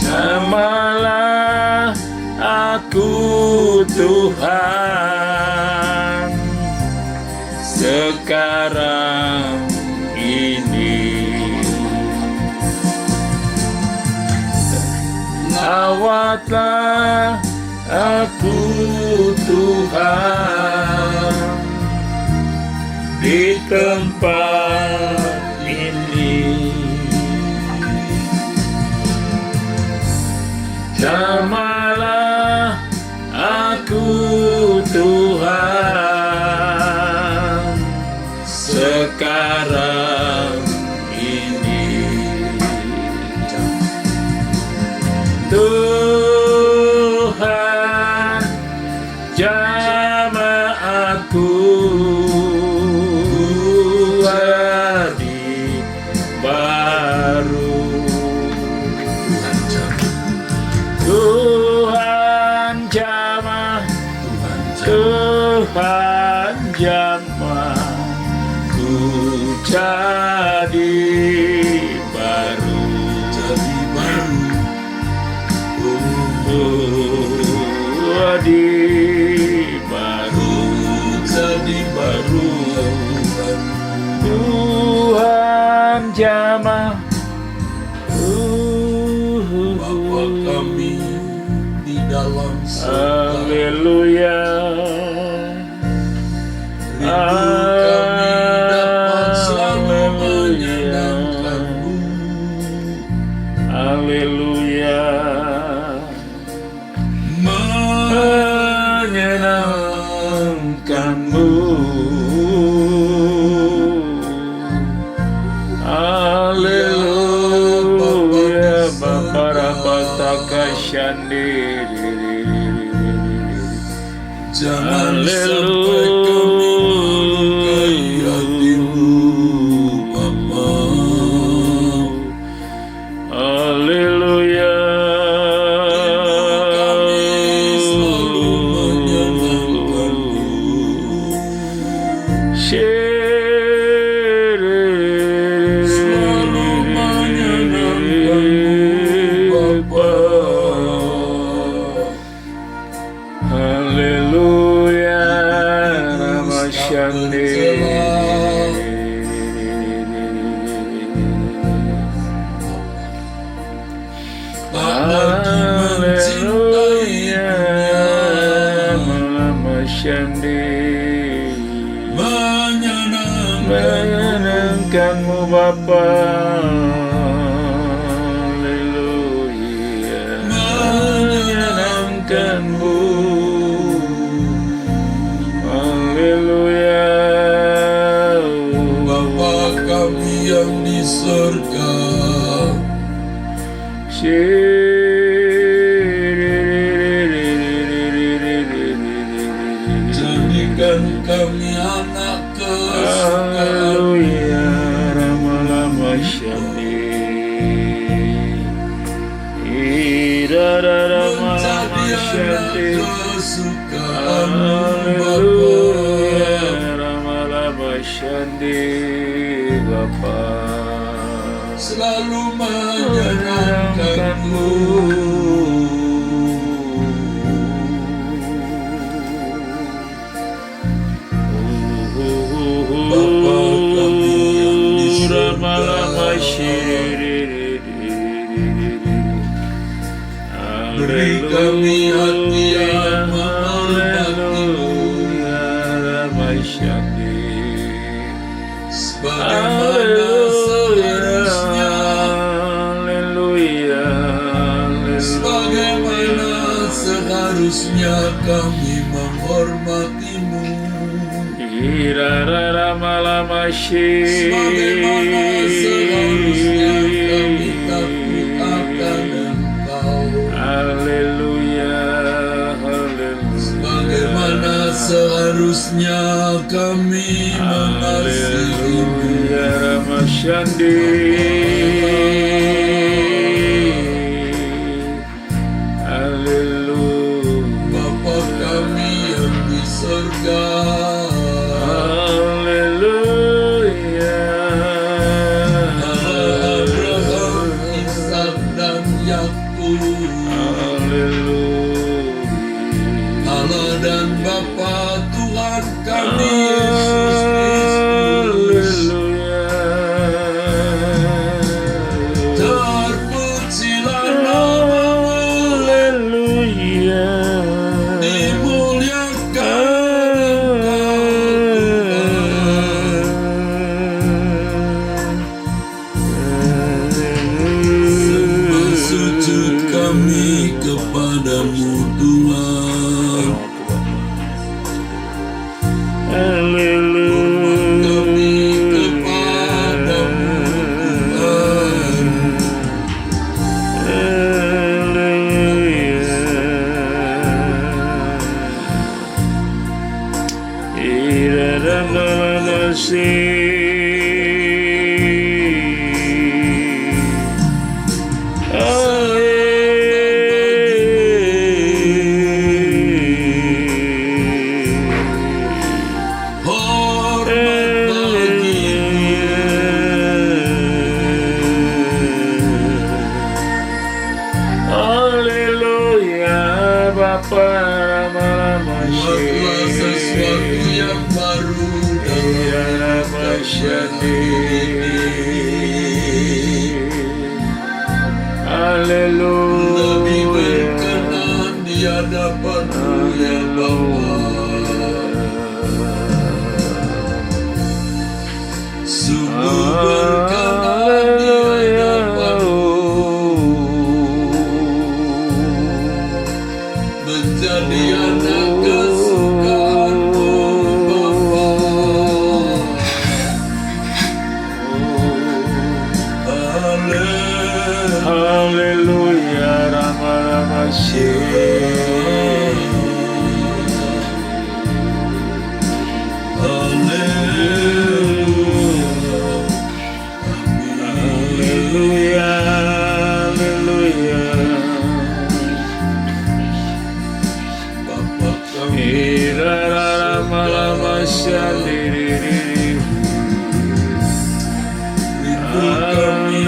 Jamalah aku Tuhan sekarang ini. Lawatlah aku Tuhan di tempat ini. Jamalah aku Tuhan sekarang ini. Tuhan, jamah aku hari baru. Tuhan jamah, Tuhan jamah ku jadi baru. Jadi baru, Tuhan jamah. Bapa kami di dalam surga, Haleluya. rindu kami dapat selalu menyenangkan-Mu. Haleluya. Menyenangkan-Mu. Haleluya. Bapa Rabataka Shandi. Jangan sampai kami melukai hati-Mu, Bapa. Haleluya. Kami selalu menyenangkan-Mu. Selalu menyenangkan-Mu, Bapa. Haleluya. Nama Shandi. Lagi mencintai dunia, Nama Shandi. Menyenangkan-Mu Bapa. Haleluya. Menyenangkan-Mu. Haleluya. Bapa kami yang di surga, jadikan Berikan kami anak kesukaan. Haleluya, Rama-Lama Syandi. Ira Rama-Lama Syandi. Haleluya, Rama-Lama Syandi Bapa. Selalu menyenangkanmu. Bapa kami yang di surga, beri kami hati yang menghormatimu, sebagaimana seharusnya, sebagaimana seharusnya kami menghormatimu, Rama-Lama sebagaimana seharusnya kami takut akan Engkau, Haleluya, haleluya. bagaimana seharusnya kami mengasihimu. Haleluya, Rama Syandi. Haleluya. Bapa kami yang di surga, Haleluya. Allah Abraham, Ishak dan Yakub, Haleluya. Allah dan Bapa Tuhan kami Yesus Kristus, terpujilah namamu, Haleluya. dimuliakan Engkau, sujud kami kepadamu Tuhan, kami kepadamu Tuhan. Hormat Haleluya, Bapa Rama-Lama buatlah sesuatu yang baru dalam Syandi. lebih Haleluya. berkenan di hadapanmu ya Bapa. Sungguh berkenan di hadapanmu menjadi anak kesukaanmu Bapa. Haleluya, Rama-Lama Haleluya, haleluya. Bapa kami Ira Rama-Lama Syandi. rindu kami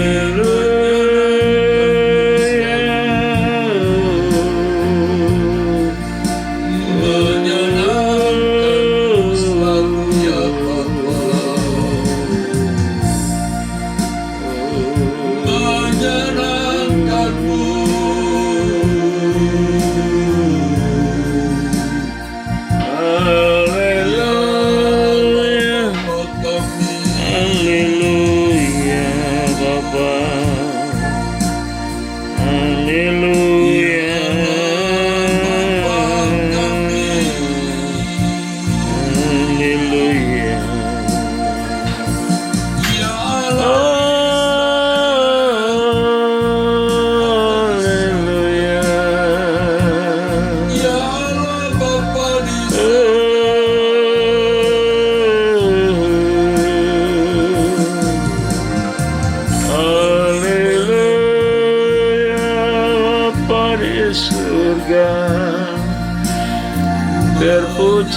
menyenangkanmu selalu ya Bapa, menyenangkanmu. Haleluya.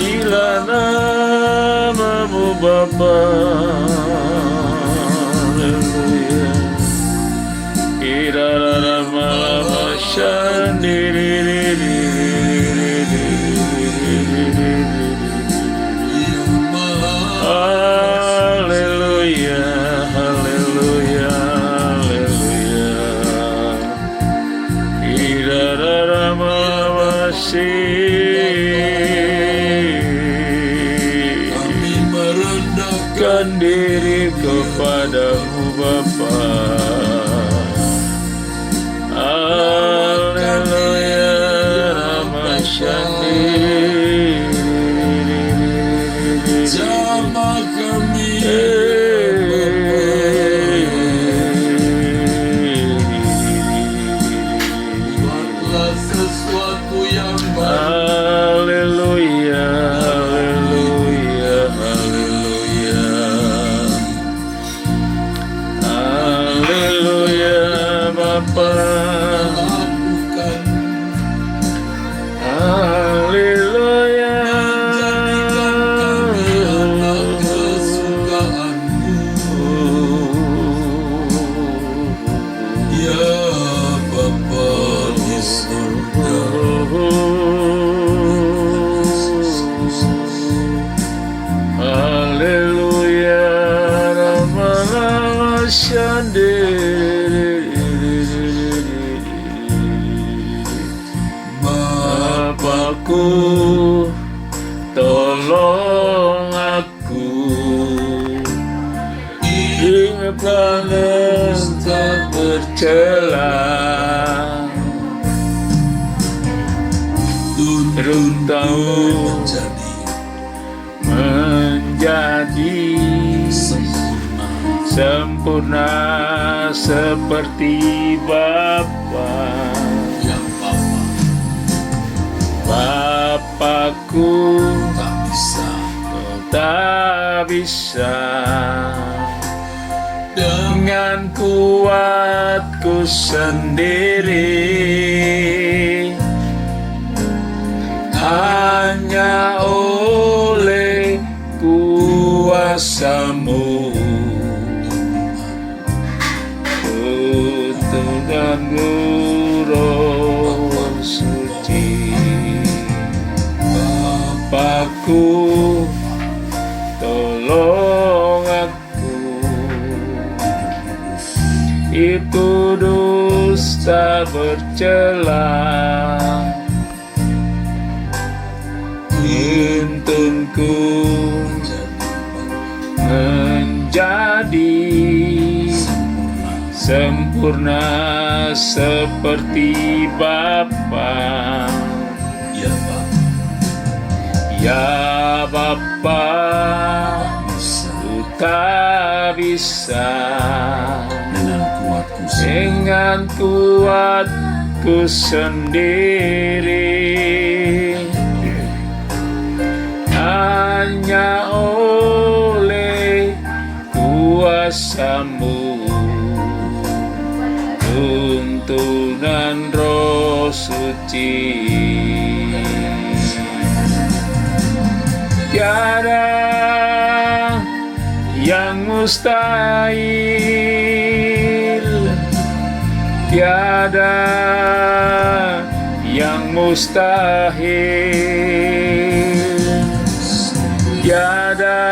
terpujilah namamu Bapa. Haleluya. Irararamalama shandiri. Haleluya, haleluya, haleluya. Kami merendahkan diri kepadamu Bapa. Haleluya, Ramasyandi. jamah kami buatlah sesuatu yang baru. Haleluya, haleluya, haleluya. Haleluya Bapa. Lakukan Haleluya. kami anak kesukaanmu, ya Bapa di surga. Haleluya, Rama Bapakku, tolong aku hiduplah tak bercela, Tuntun tahu menjadi sempurna seperti Bapa. ya Bapa, Bapakku, tak bisa tak bisa dan dengan kuatku sendiri, hanya oleh kuasamu, Tuhan Roh Suci. Bapakku, tolong aku, kudus tak bercela, tuntunku menjadi sempurna seperti Bapa. ya Bapa, Ya Bapa, bisa ku tak bisa dengan kuatku sendiri. dengan kuatku sendiri, hanya oleh kuasamu, tuntunan Roh Suci. Tiada yang mustahil, tiada yang mustahil, tiada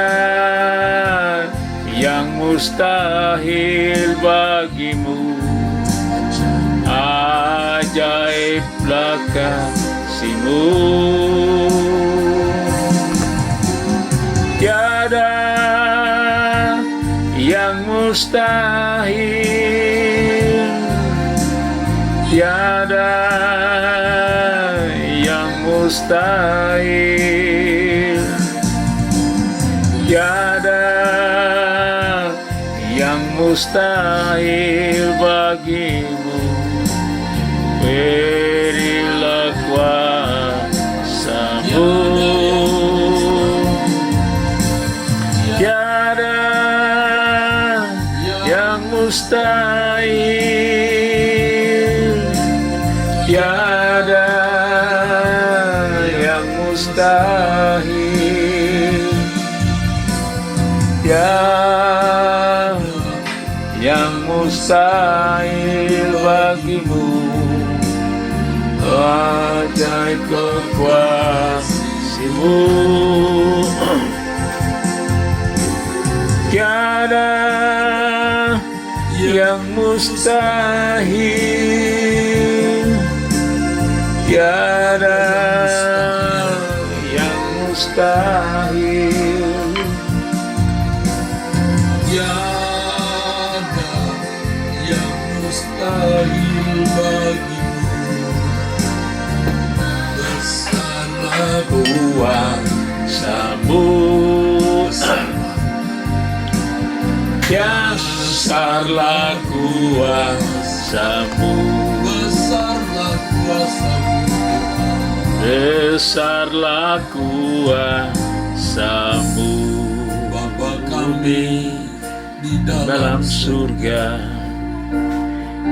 yang mustahil bagimu. Ajaiblah kasih-Mu, tiada yang mustahil, tiada yang mustahil, tiada yang mustahil bagimu. Berilah kuasa-Mu, tiada yang mustahil, tiada yang mustahil, mustahil bagimu, ajaib kekuasaan-Mu. Tiada yang mustahil, tiada yang mustahil. Tiada yang mustahil bagimu, besarlah Kuasa-Mu, besarlah kuasa-Mu, besarlah kuasa-Mu, besarlah kuasa-Mu. Bapa kami di Dalam surga,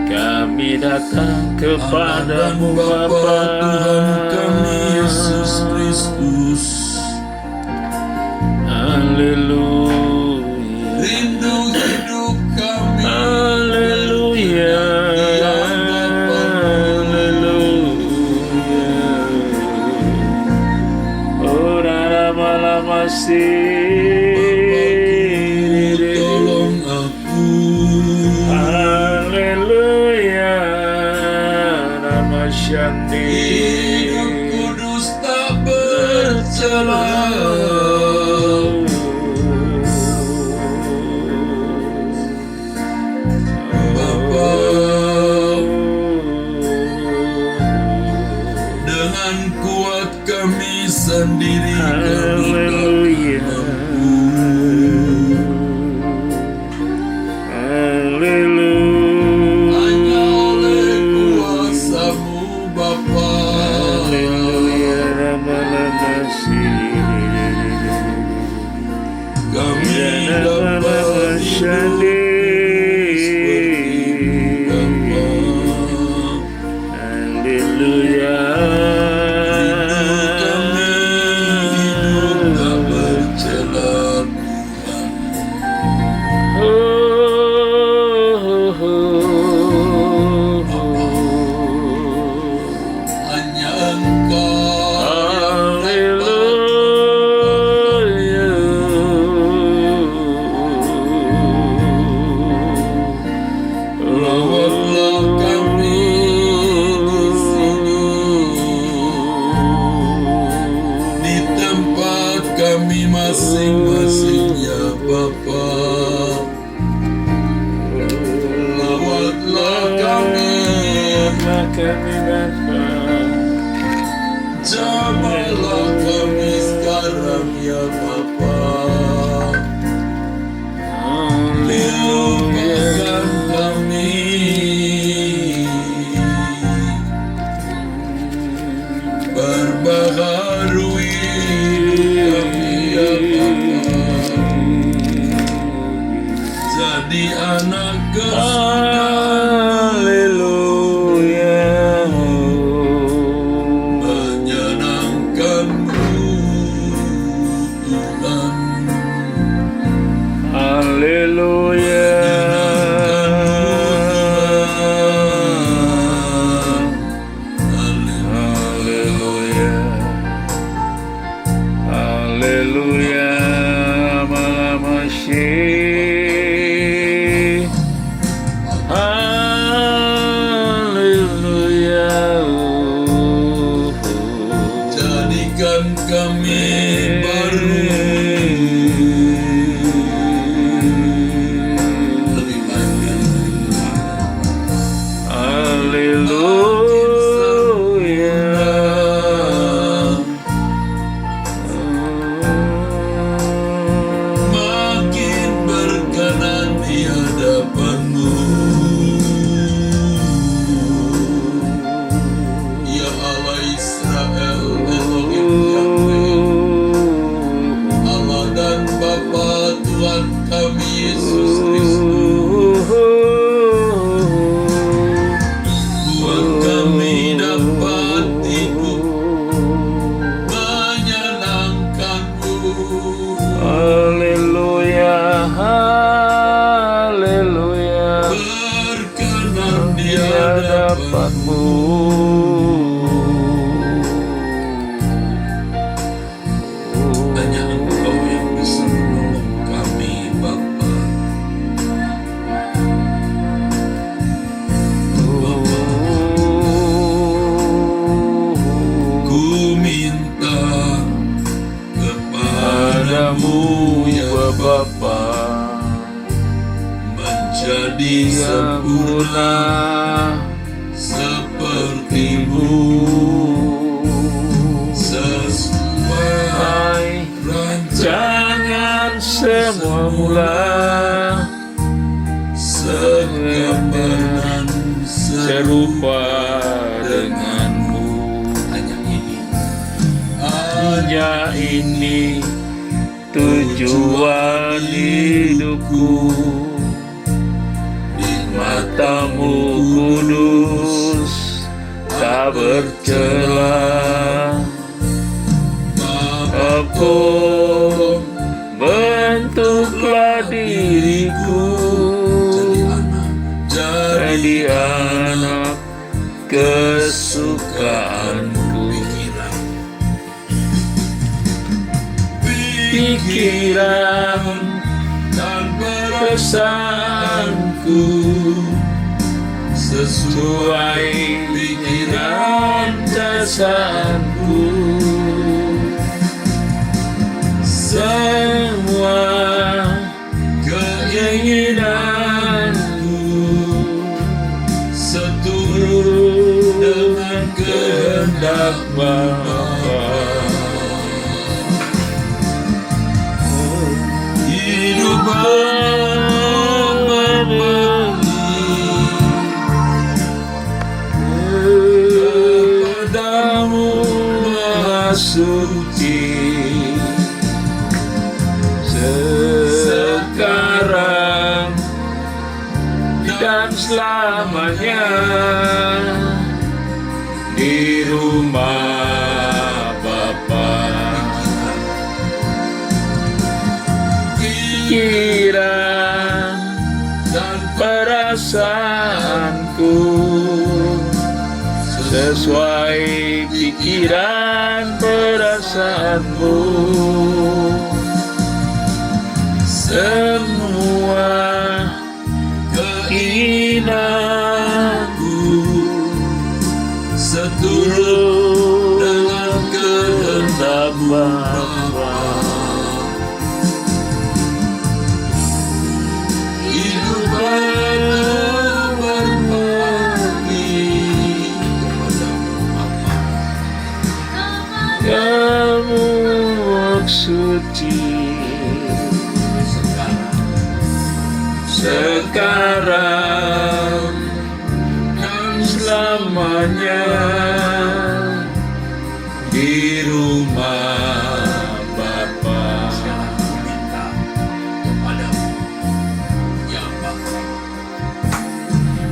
kami datang kepadamu Bapa, Tuhan kami Yesus Kristus. Haleluya, Rindu hidup kami, haleluya, haleluya. Oh, lama-lama tolong aku. haleluya, nama Shanti. Hidup kudus tak bercela, Bapa. Dengan kuat kami sendiri kami Haleluya, tak mampu. haleluya, Hanya oleh kuasa-Mu Bapa, haleluya, lama-lama kami dapat lama hidup Shanti. seperti Bapa. Haleluya, Kami hidup tak bercela, Tuhan. Hanya Engkau yang rawatlah kami di sini, di tempat kami masing-masing ya Bapa. Rawatlah kami, jamalah kami sekarang ya Bapa. Limpahkan kami, perbaharui kami ya Bapa. Jadi anak kesudahan, Haleluya, menyenangkan-Mu Tuhan. haleluya, haleluya, haleluya, malam asyik, haleluya. Jadikan kami baru, lebih baik dari Haleluya, makin berkenan di hadapan-Mu ya Allah Israel, Elohim Yahweh. Hanya Engkau yang bisa menolong kami, Bapa. Ku minta kepadamu ya Bapa, menjadi sempurna seperti-Mu, sesuai rancangan semua mula, segambaran serupa denganmu. Hanya ini tujuan hidupku, matamu kudus tak bercela. Aku bentuklah diriku jadi anak kesukaanku. Pikiran dan perasaanku sesuai pikiran perasaanku. Semua keinginanku seturut dengan kehendak Bapa. Hidup kepadamu Maha Suci, sekarang dan selamanya di rumah Bapa. Pikiran dan perasaanku sesuai pikiran perasaanmu. Semua keinginanku seturut dengan kehendak Bapa. Hidup berbagi kepadamu Bapa. Kamu suci. Sekarang dan selamanya di rumah Bapa.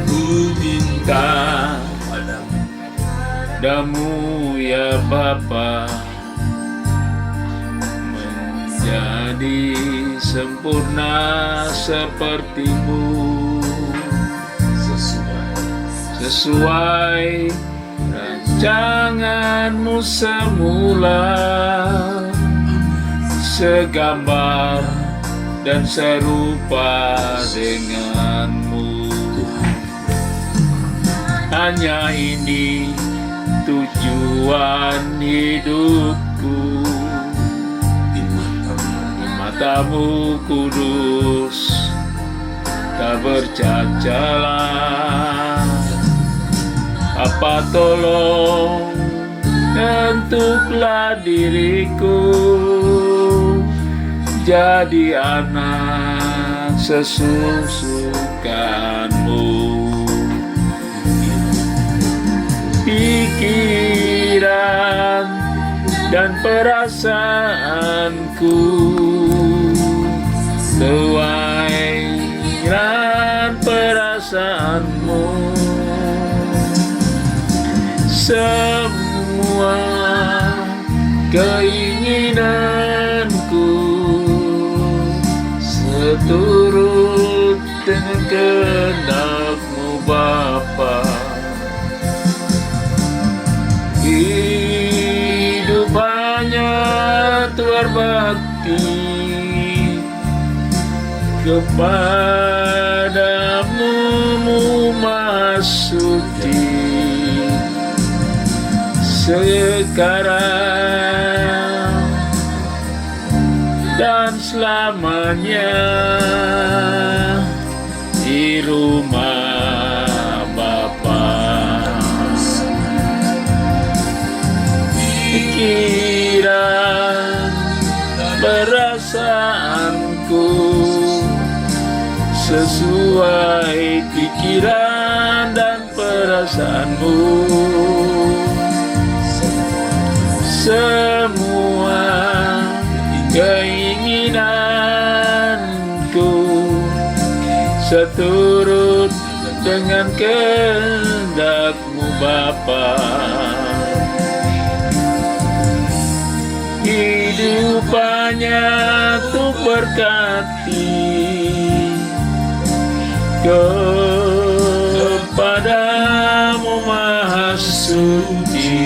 Ku minta padamu ya Bapa, menjadi sempurna seperti-Mu, sesuai rancangan-Mu semula, segambar dan serupa dengan-Mu. Hanya ini tujuan hidupku, matamu kudus tak bercacalah. Apa tolong bentuklah diriku jadi anak sesukaanmu. Pikiran dan perasaanku sesuai perasaanmu. Semua keinginanku seturut dengan kehendak-Mu Bapa. Hidup hanya betul berbakti kepadamu memasuki sekarang dan selamanya di rumah Bapa. Pikiran perasaanku sesuai pikiran dan perasaanmu. Semua keinginanku seturut dengan kehendak-Mu Bapa. Hidupannya Tuh berkati kepadamu Maha Suci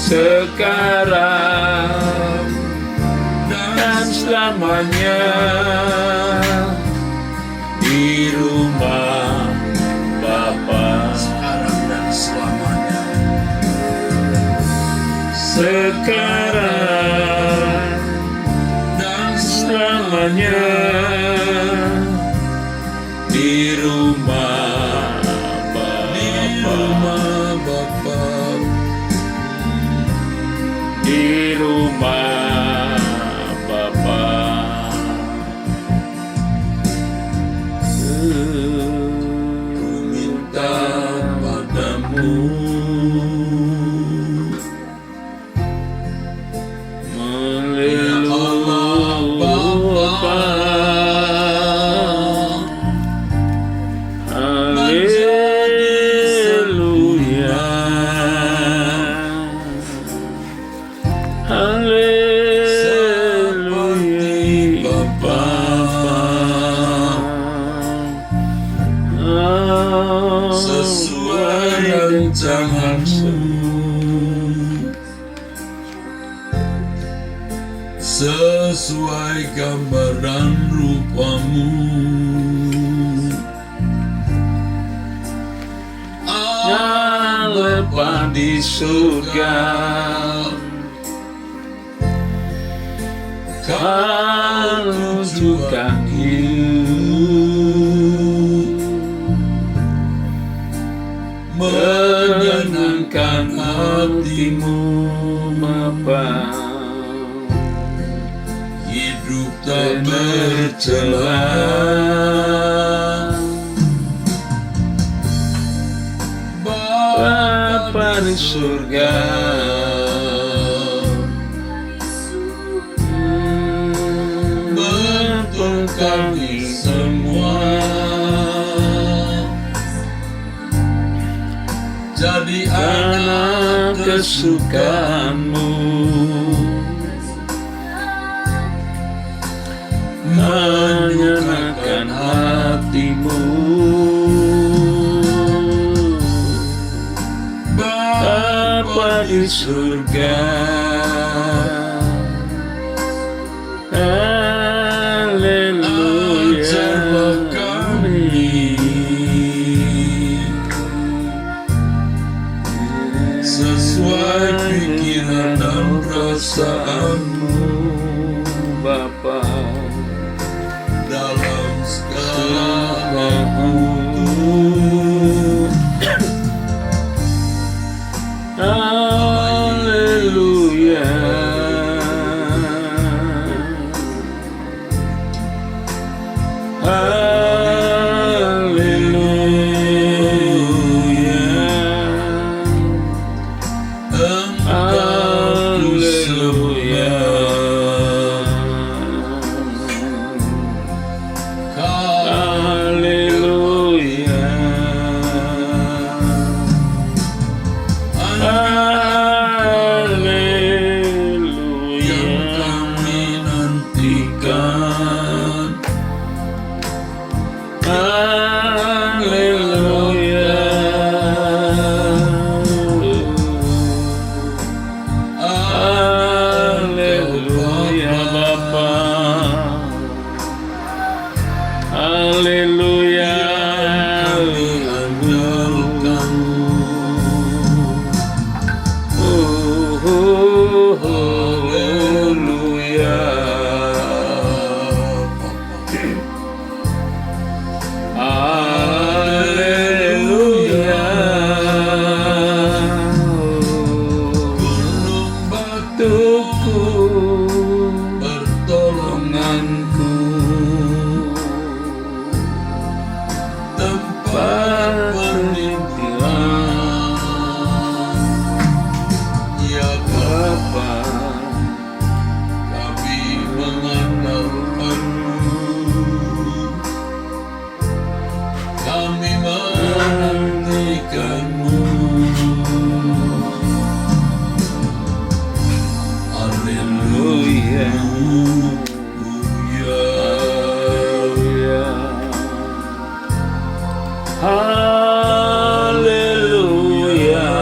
sekarang dan selamanya di rumah Bapa. Sekarang dan selamanya. Sekarang Dan selamanya di rumah di Bapa. rumah Bapa. Di rumah Bapa. Ku minta padamu seperti Bapa. Sesuai rancangan-Mu, sesuai gambaran rupa-Mu. Allah Bapa di surga, Kau tunjukkan hidup menyenangkan hati-Mu Bapa. Hidup tak bercela, Bapa di surga, bentuk kami semua jadi anak kesukaan-Mu, menyenangkan hati-Mu Bapa di surga. Haleluya. ajarlah kami sesuai pikiran dan perasaan-Mu Bapa dalam segala Bapa. Haleluya. Haleluya. Engkau ku Haleluya. sembah. untukku, pertolonganku, tempat perintilan, ya Bapa, kami mengandalkanmu, kami menantikanmu. Haleluya, haleluya, haleluya, haleluya.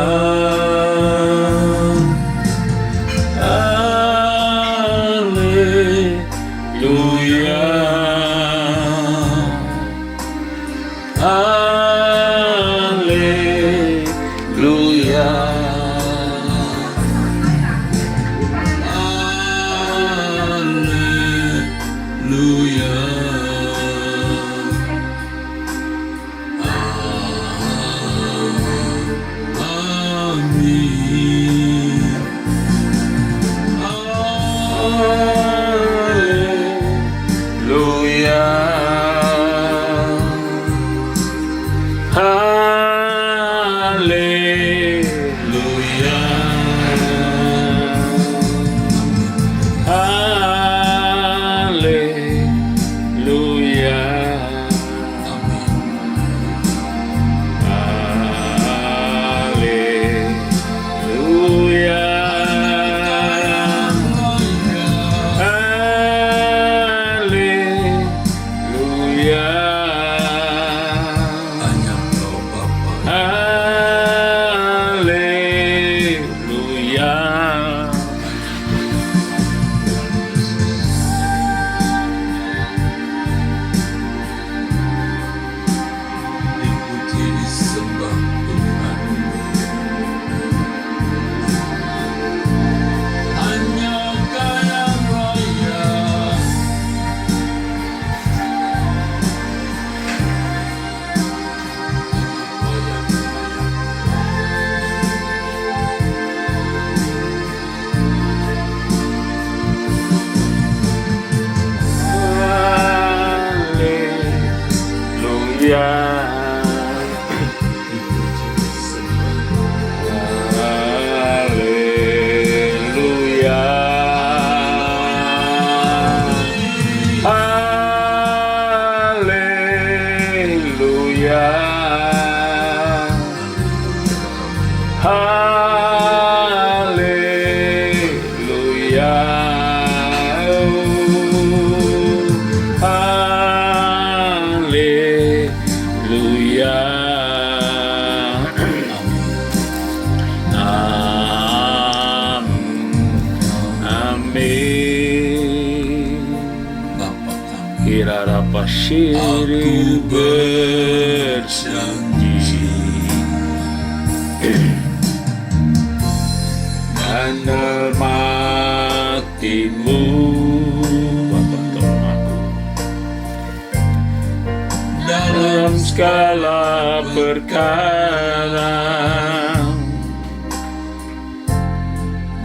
Aku berjanji dan hormatimu, Bapa tolong aku dalam segala perkara,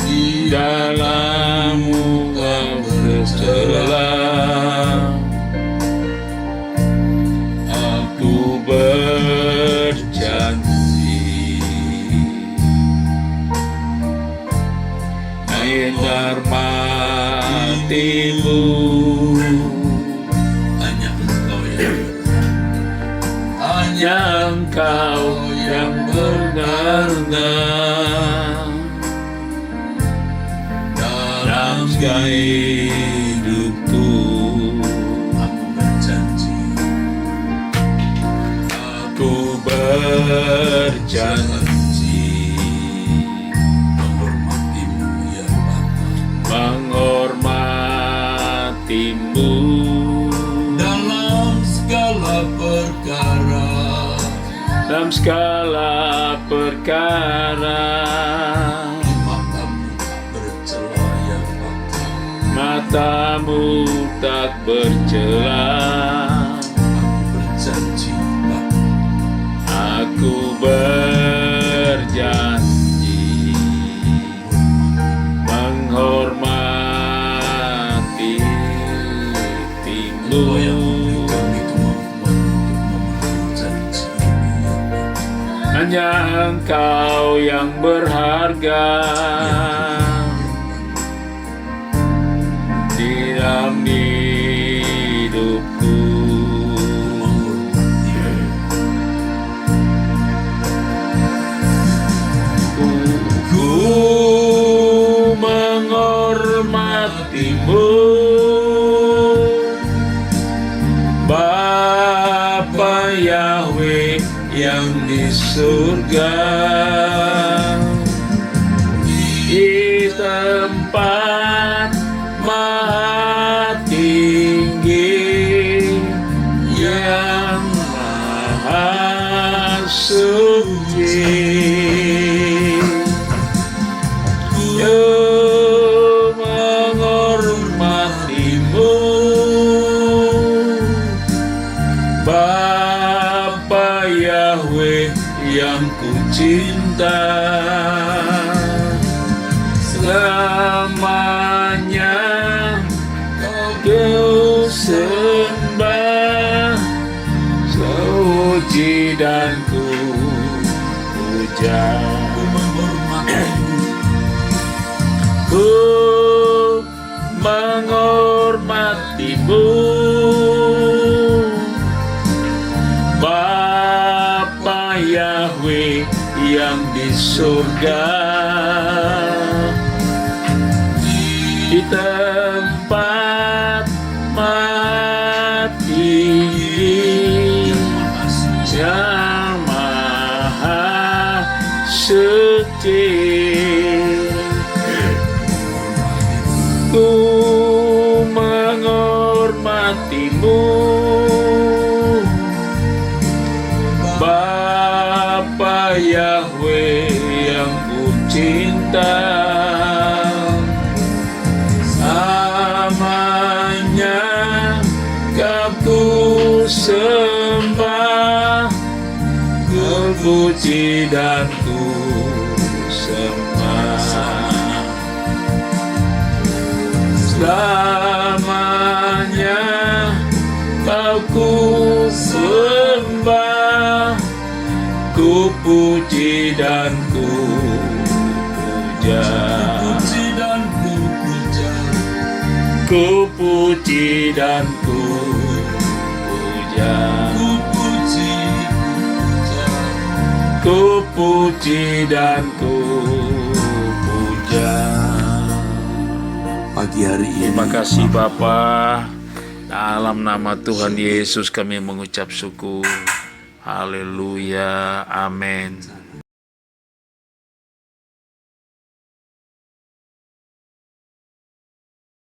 di dalammu kau tercela. Aku berjanji menghormatimu, hanya Engkau hanya Engkau yang benar dalam segala hidupku. Aku berjanji, Aku berjanji menghormatimu ya Bapa, menghormatimu dalam segala perkara, dalam segala perkara. matamu tak bercela ya Bapa, Matamu tak bercela. aku berjanji Bapa, Aku berjanji Engkau yang berharga di dalam hidupku. Ku menghormatimu, Bapa Yahweh yang di surga, di tempat maha tinggi yang maha suci. Ku menghormatimu, Bapa Yahweh yang ku cinta. Selamanya ku sembah, puji dan ku puja. Ku menghormatimu, Bapa Yahweh yang di surga, di tempat mati yang maha suci. Ku menghormatimu, Bapa Yahweh yang ku cinta. Selamanya Kau ku sembah, ku puji dan ku sembah. Selamanya Kau ku sembah, ku puji dan ku puja. Ku puji dan ku puja. Ku puji dan ku puja. Pagi hari ini Terima kasih Bapa. Dalam nama Tuhan Yesus kami mengucap syukur. Haleluya. Amin.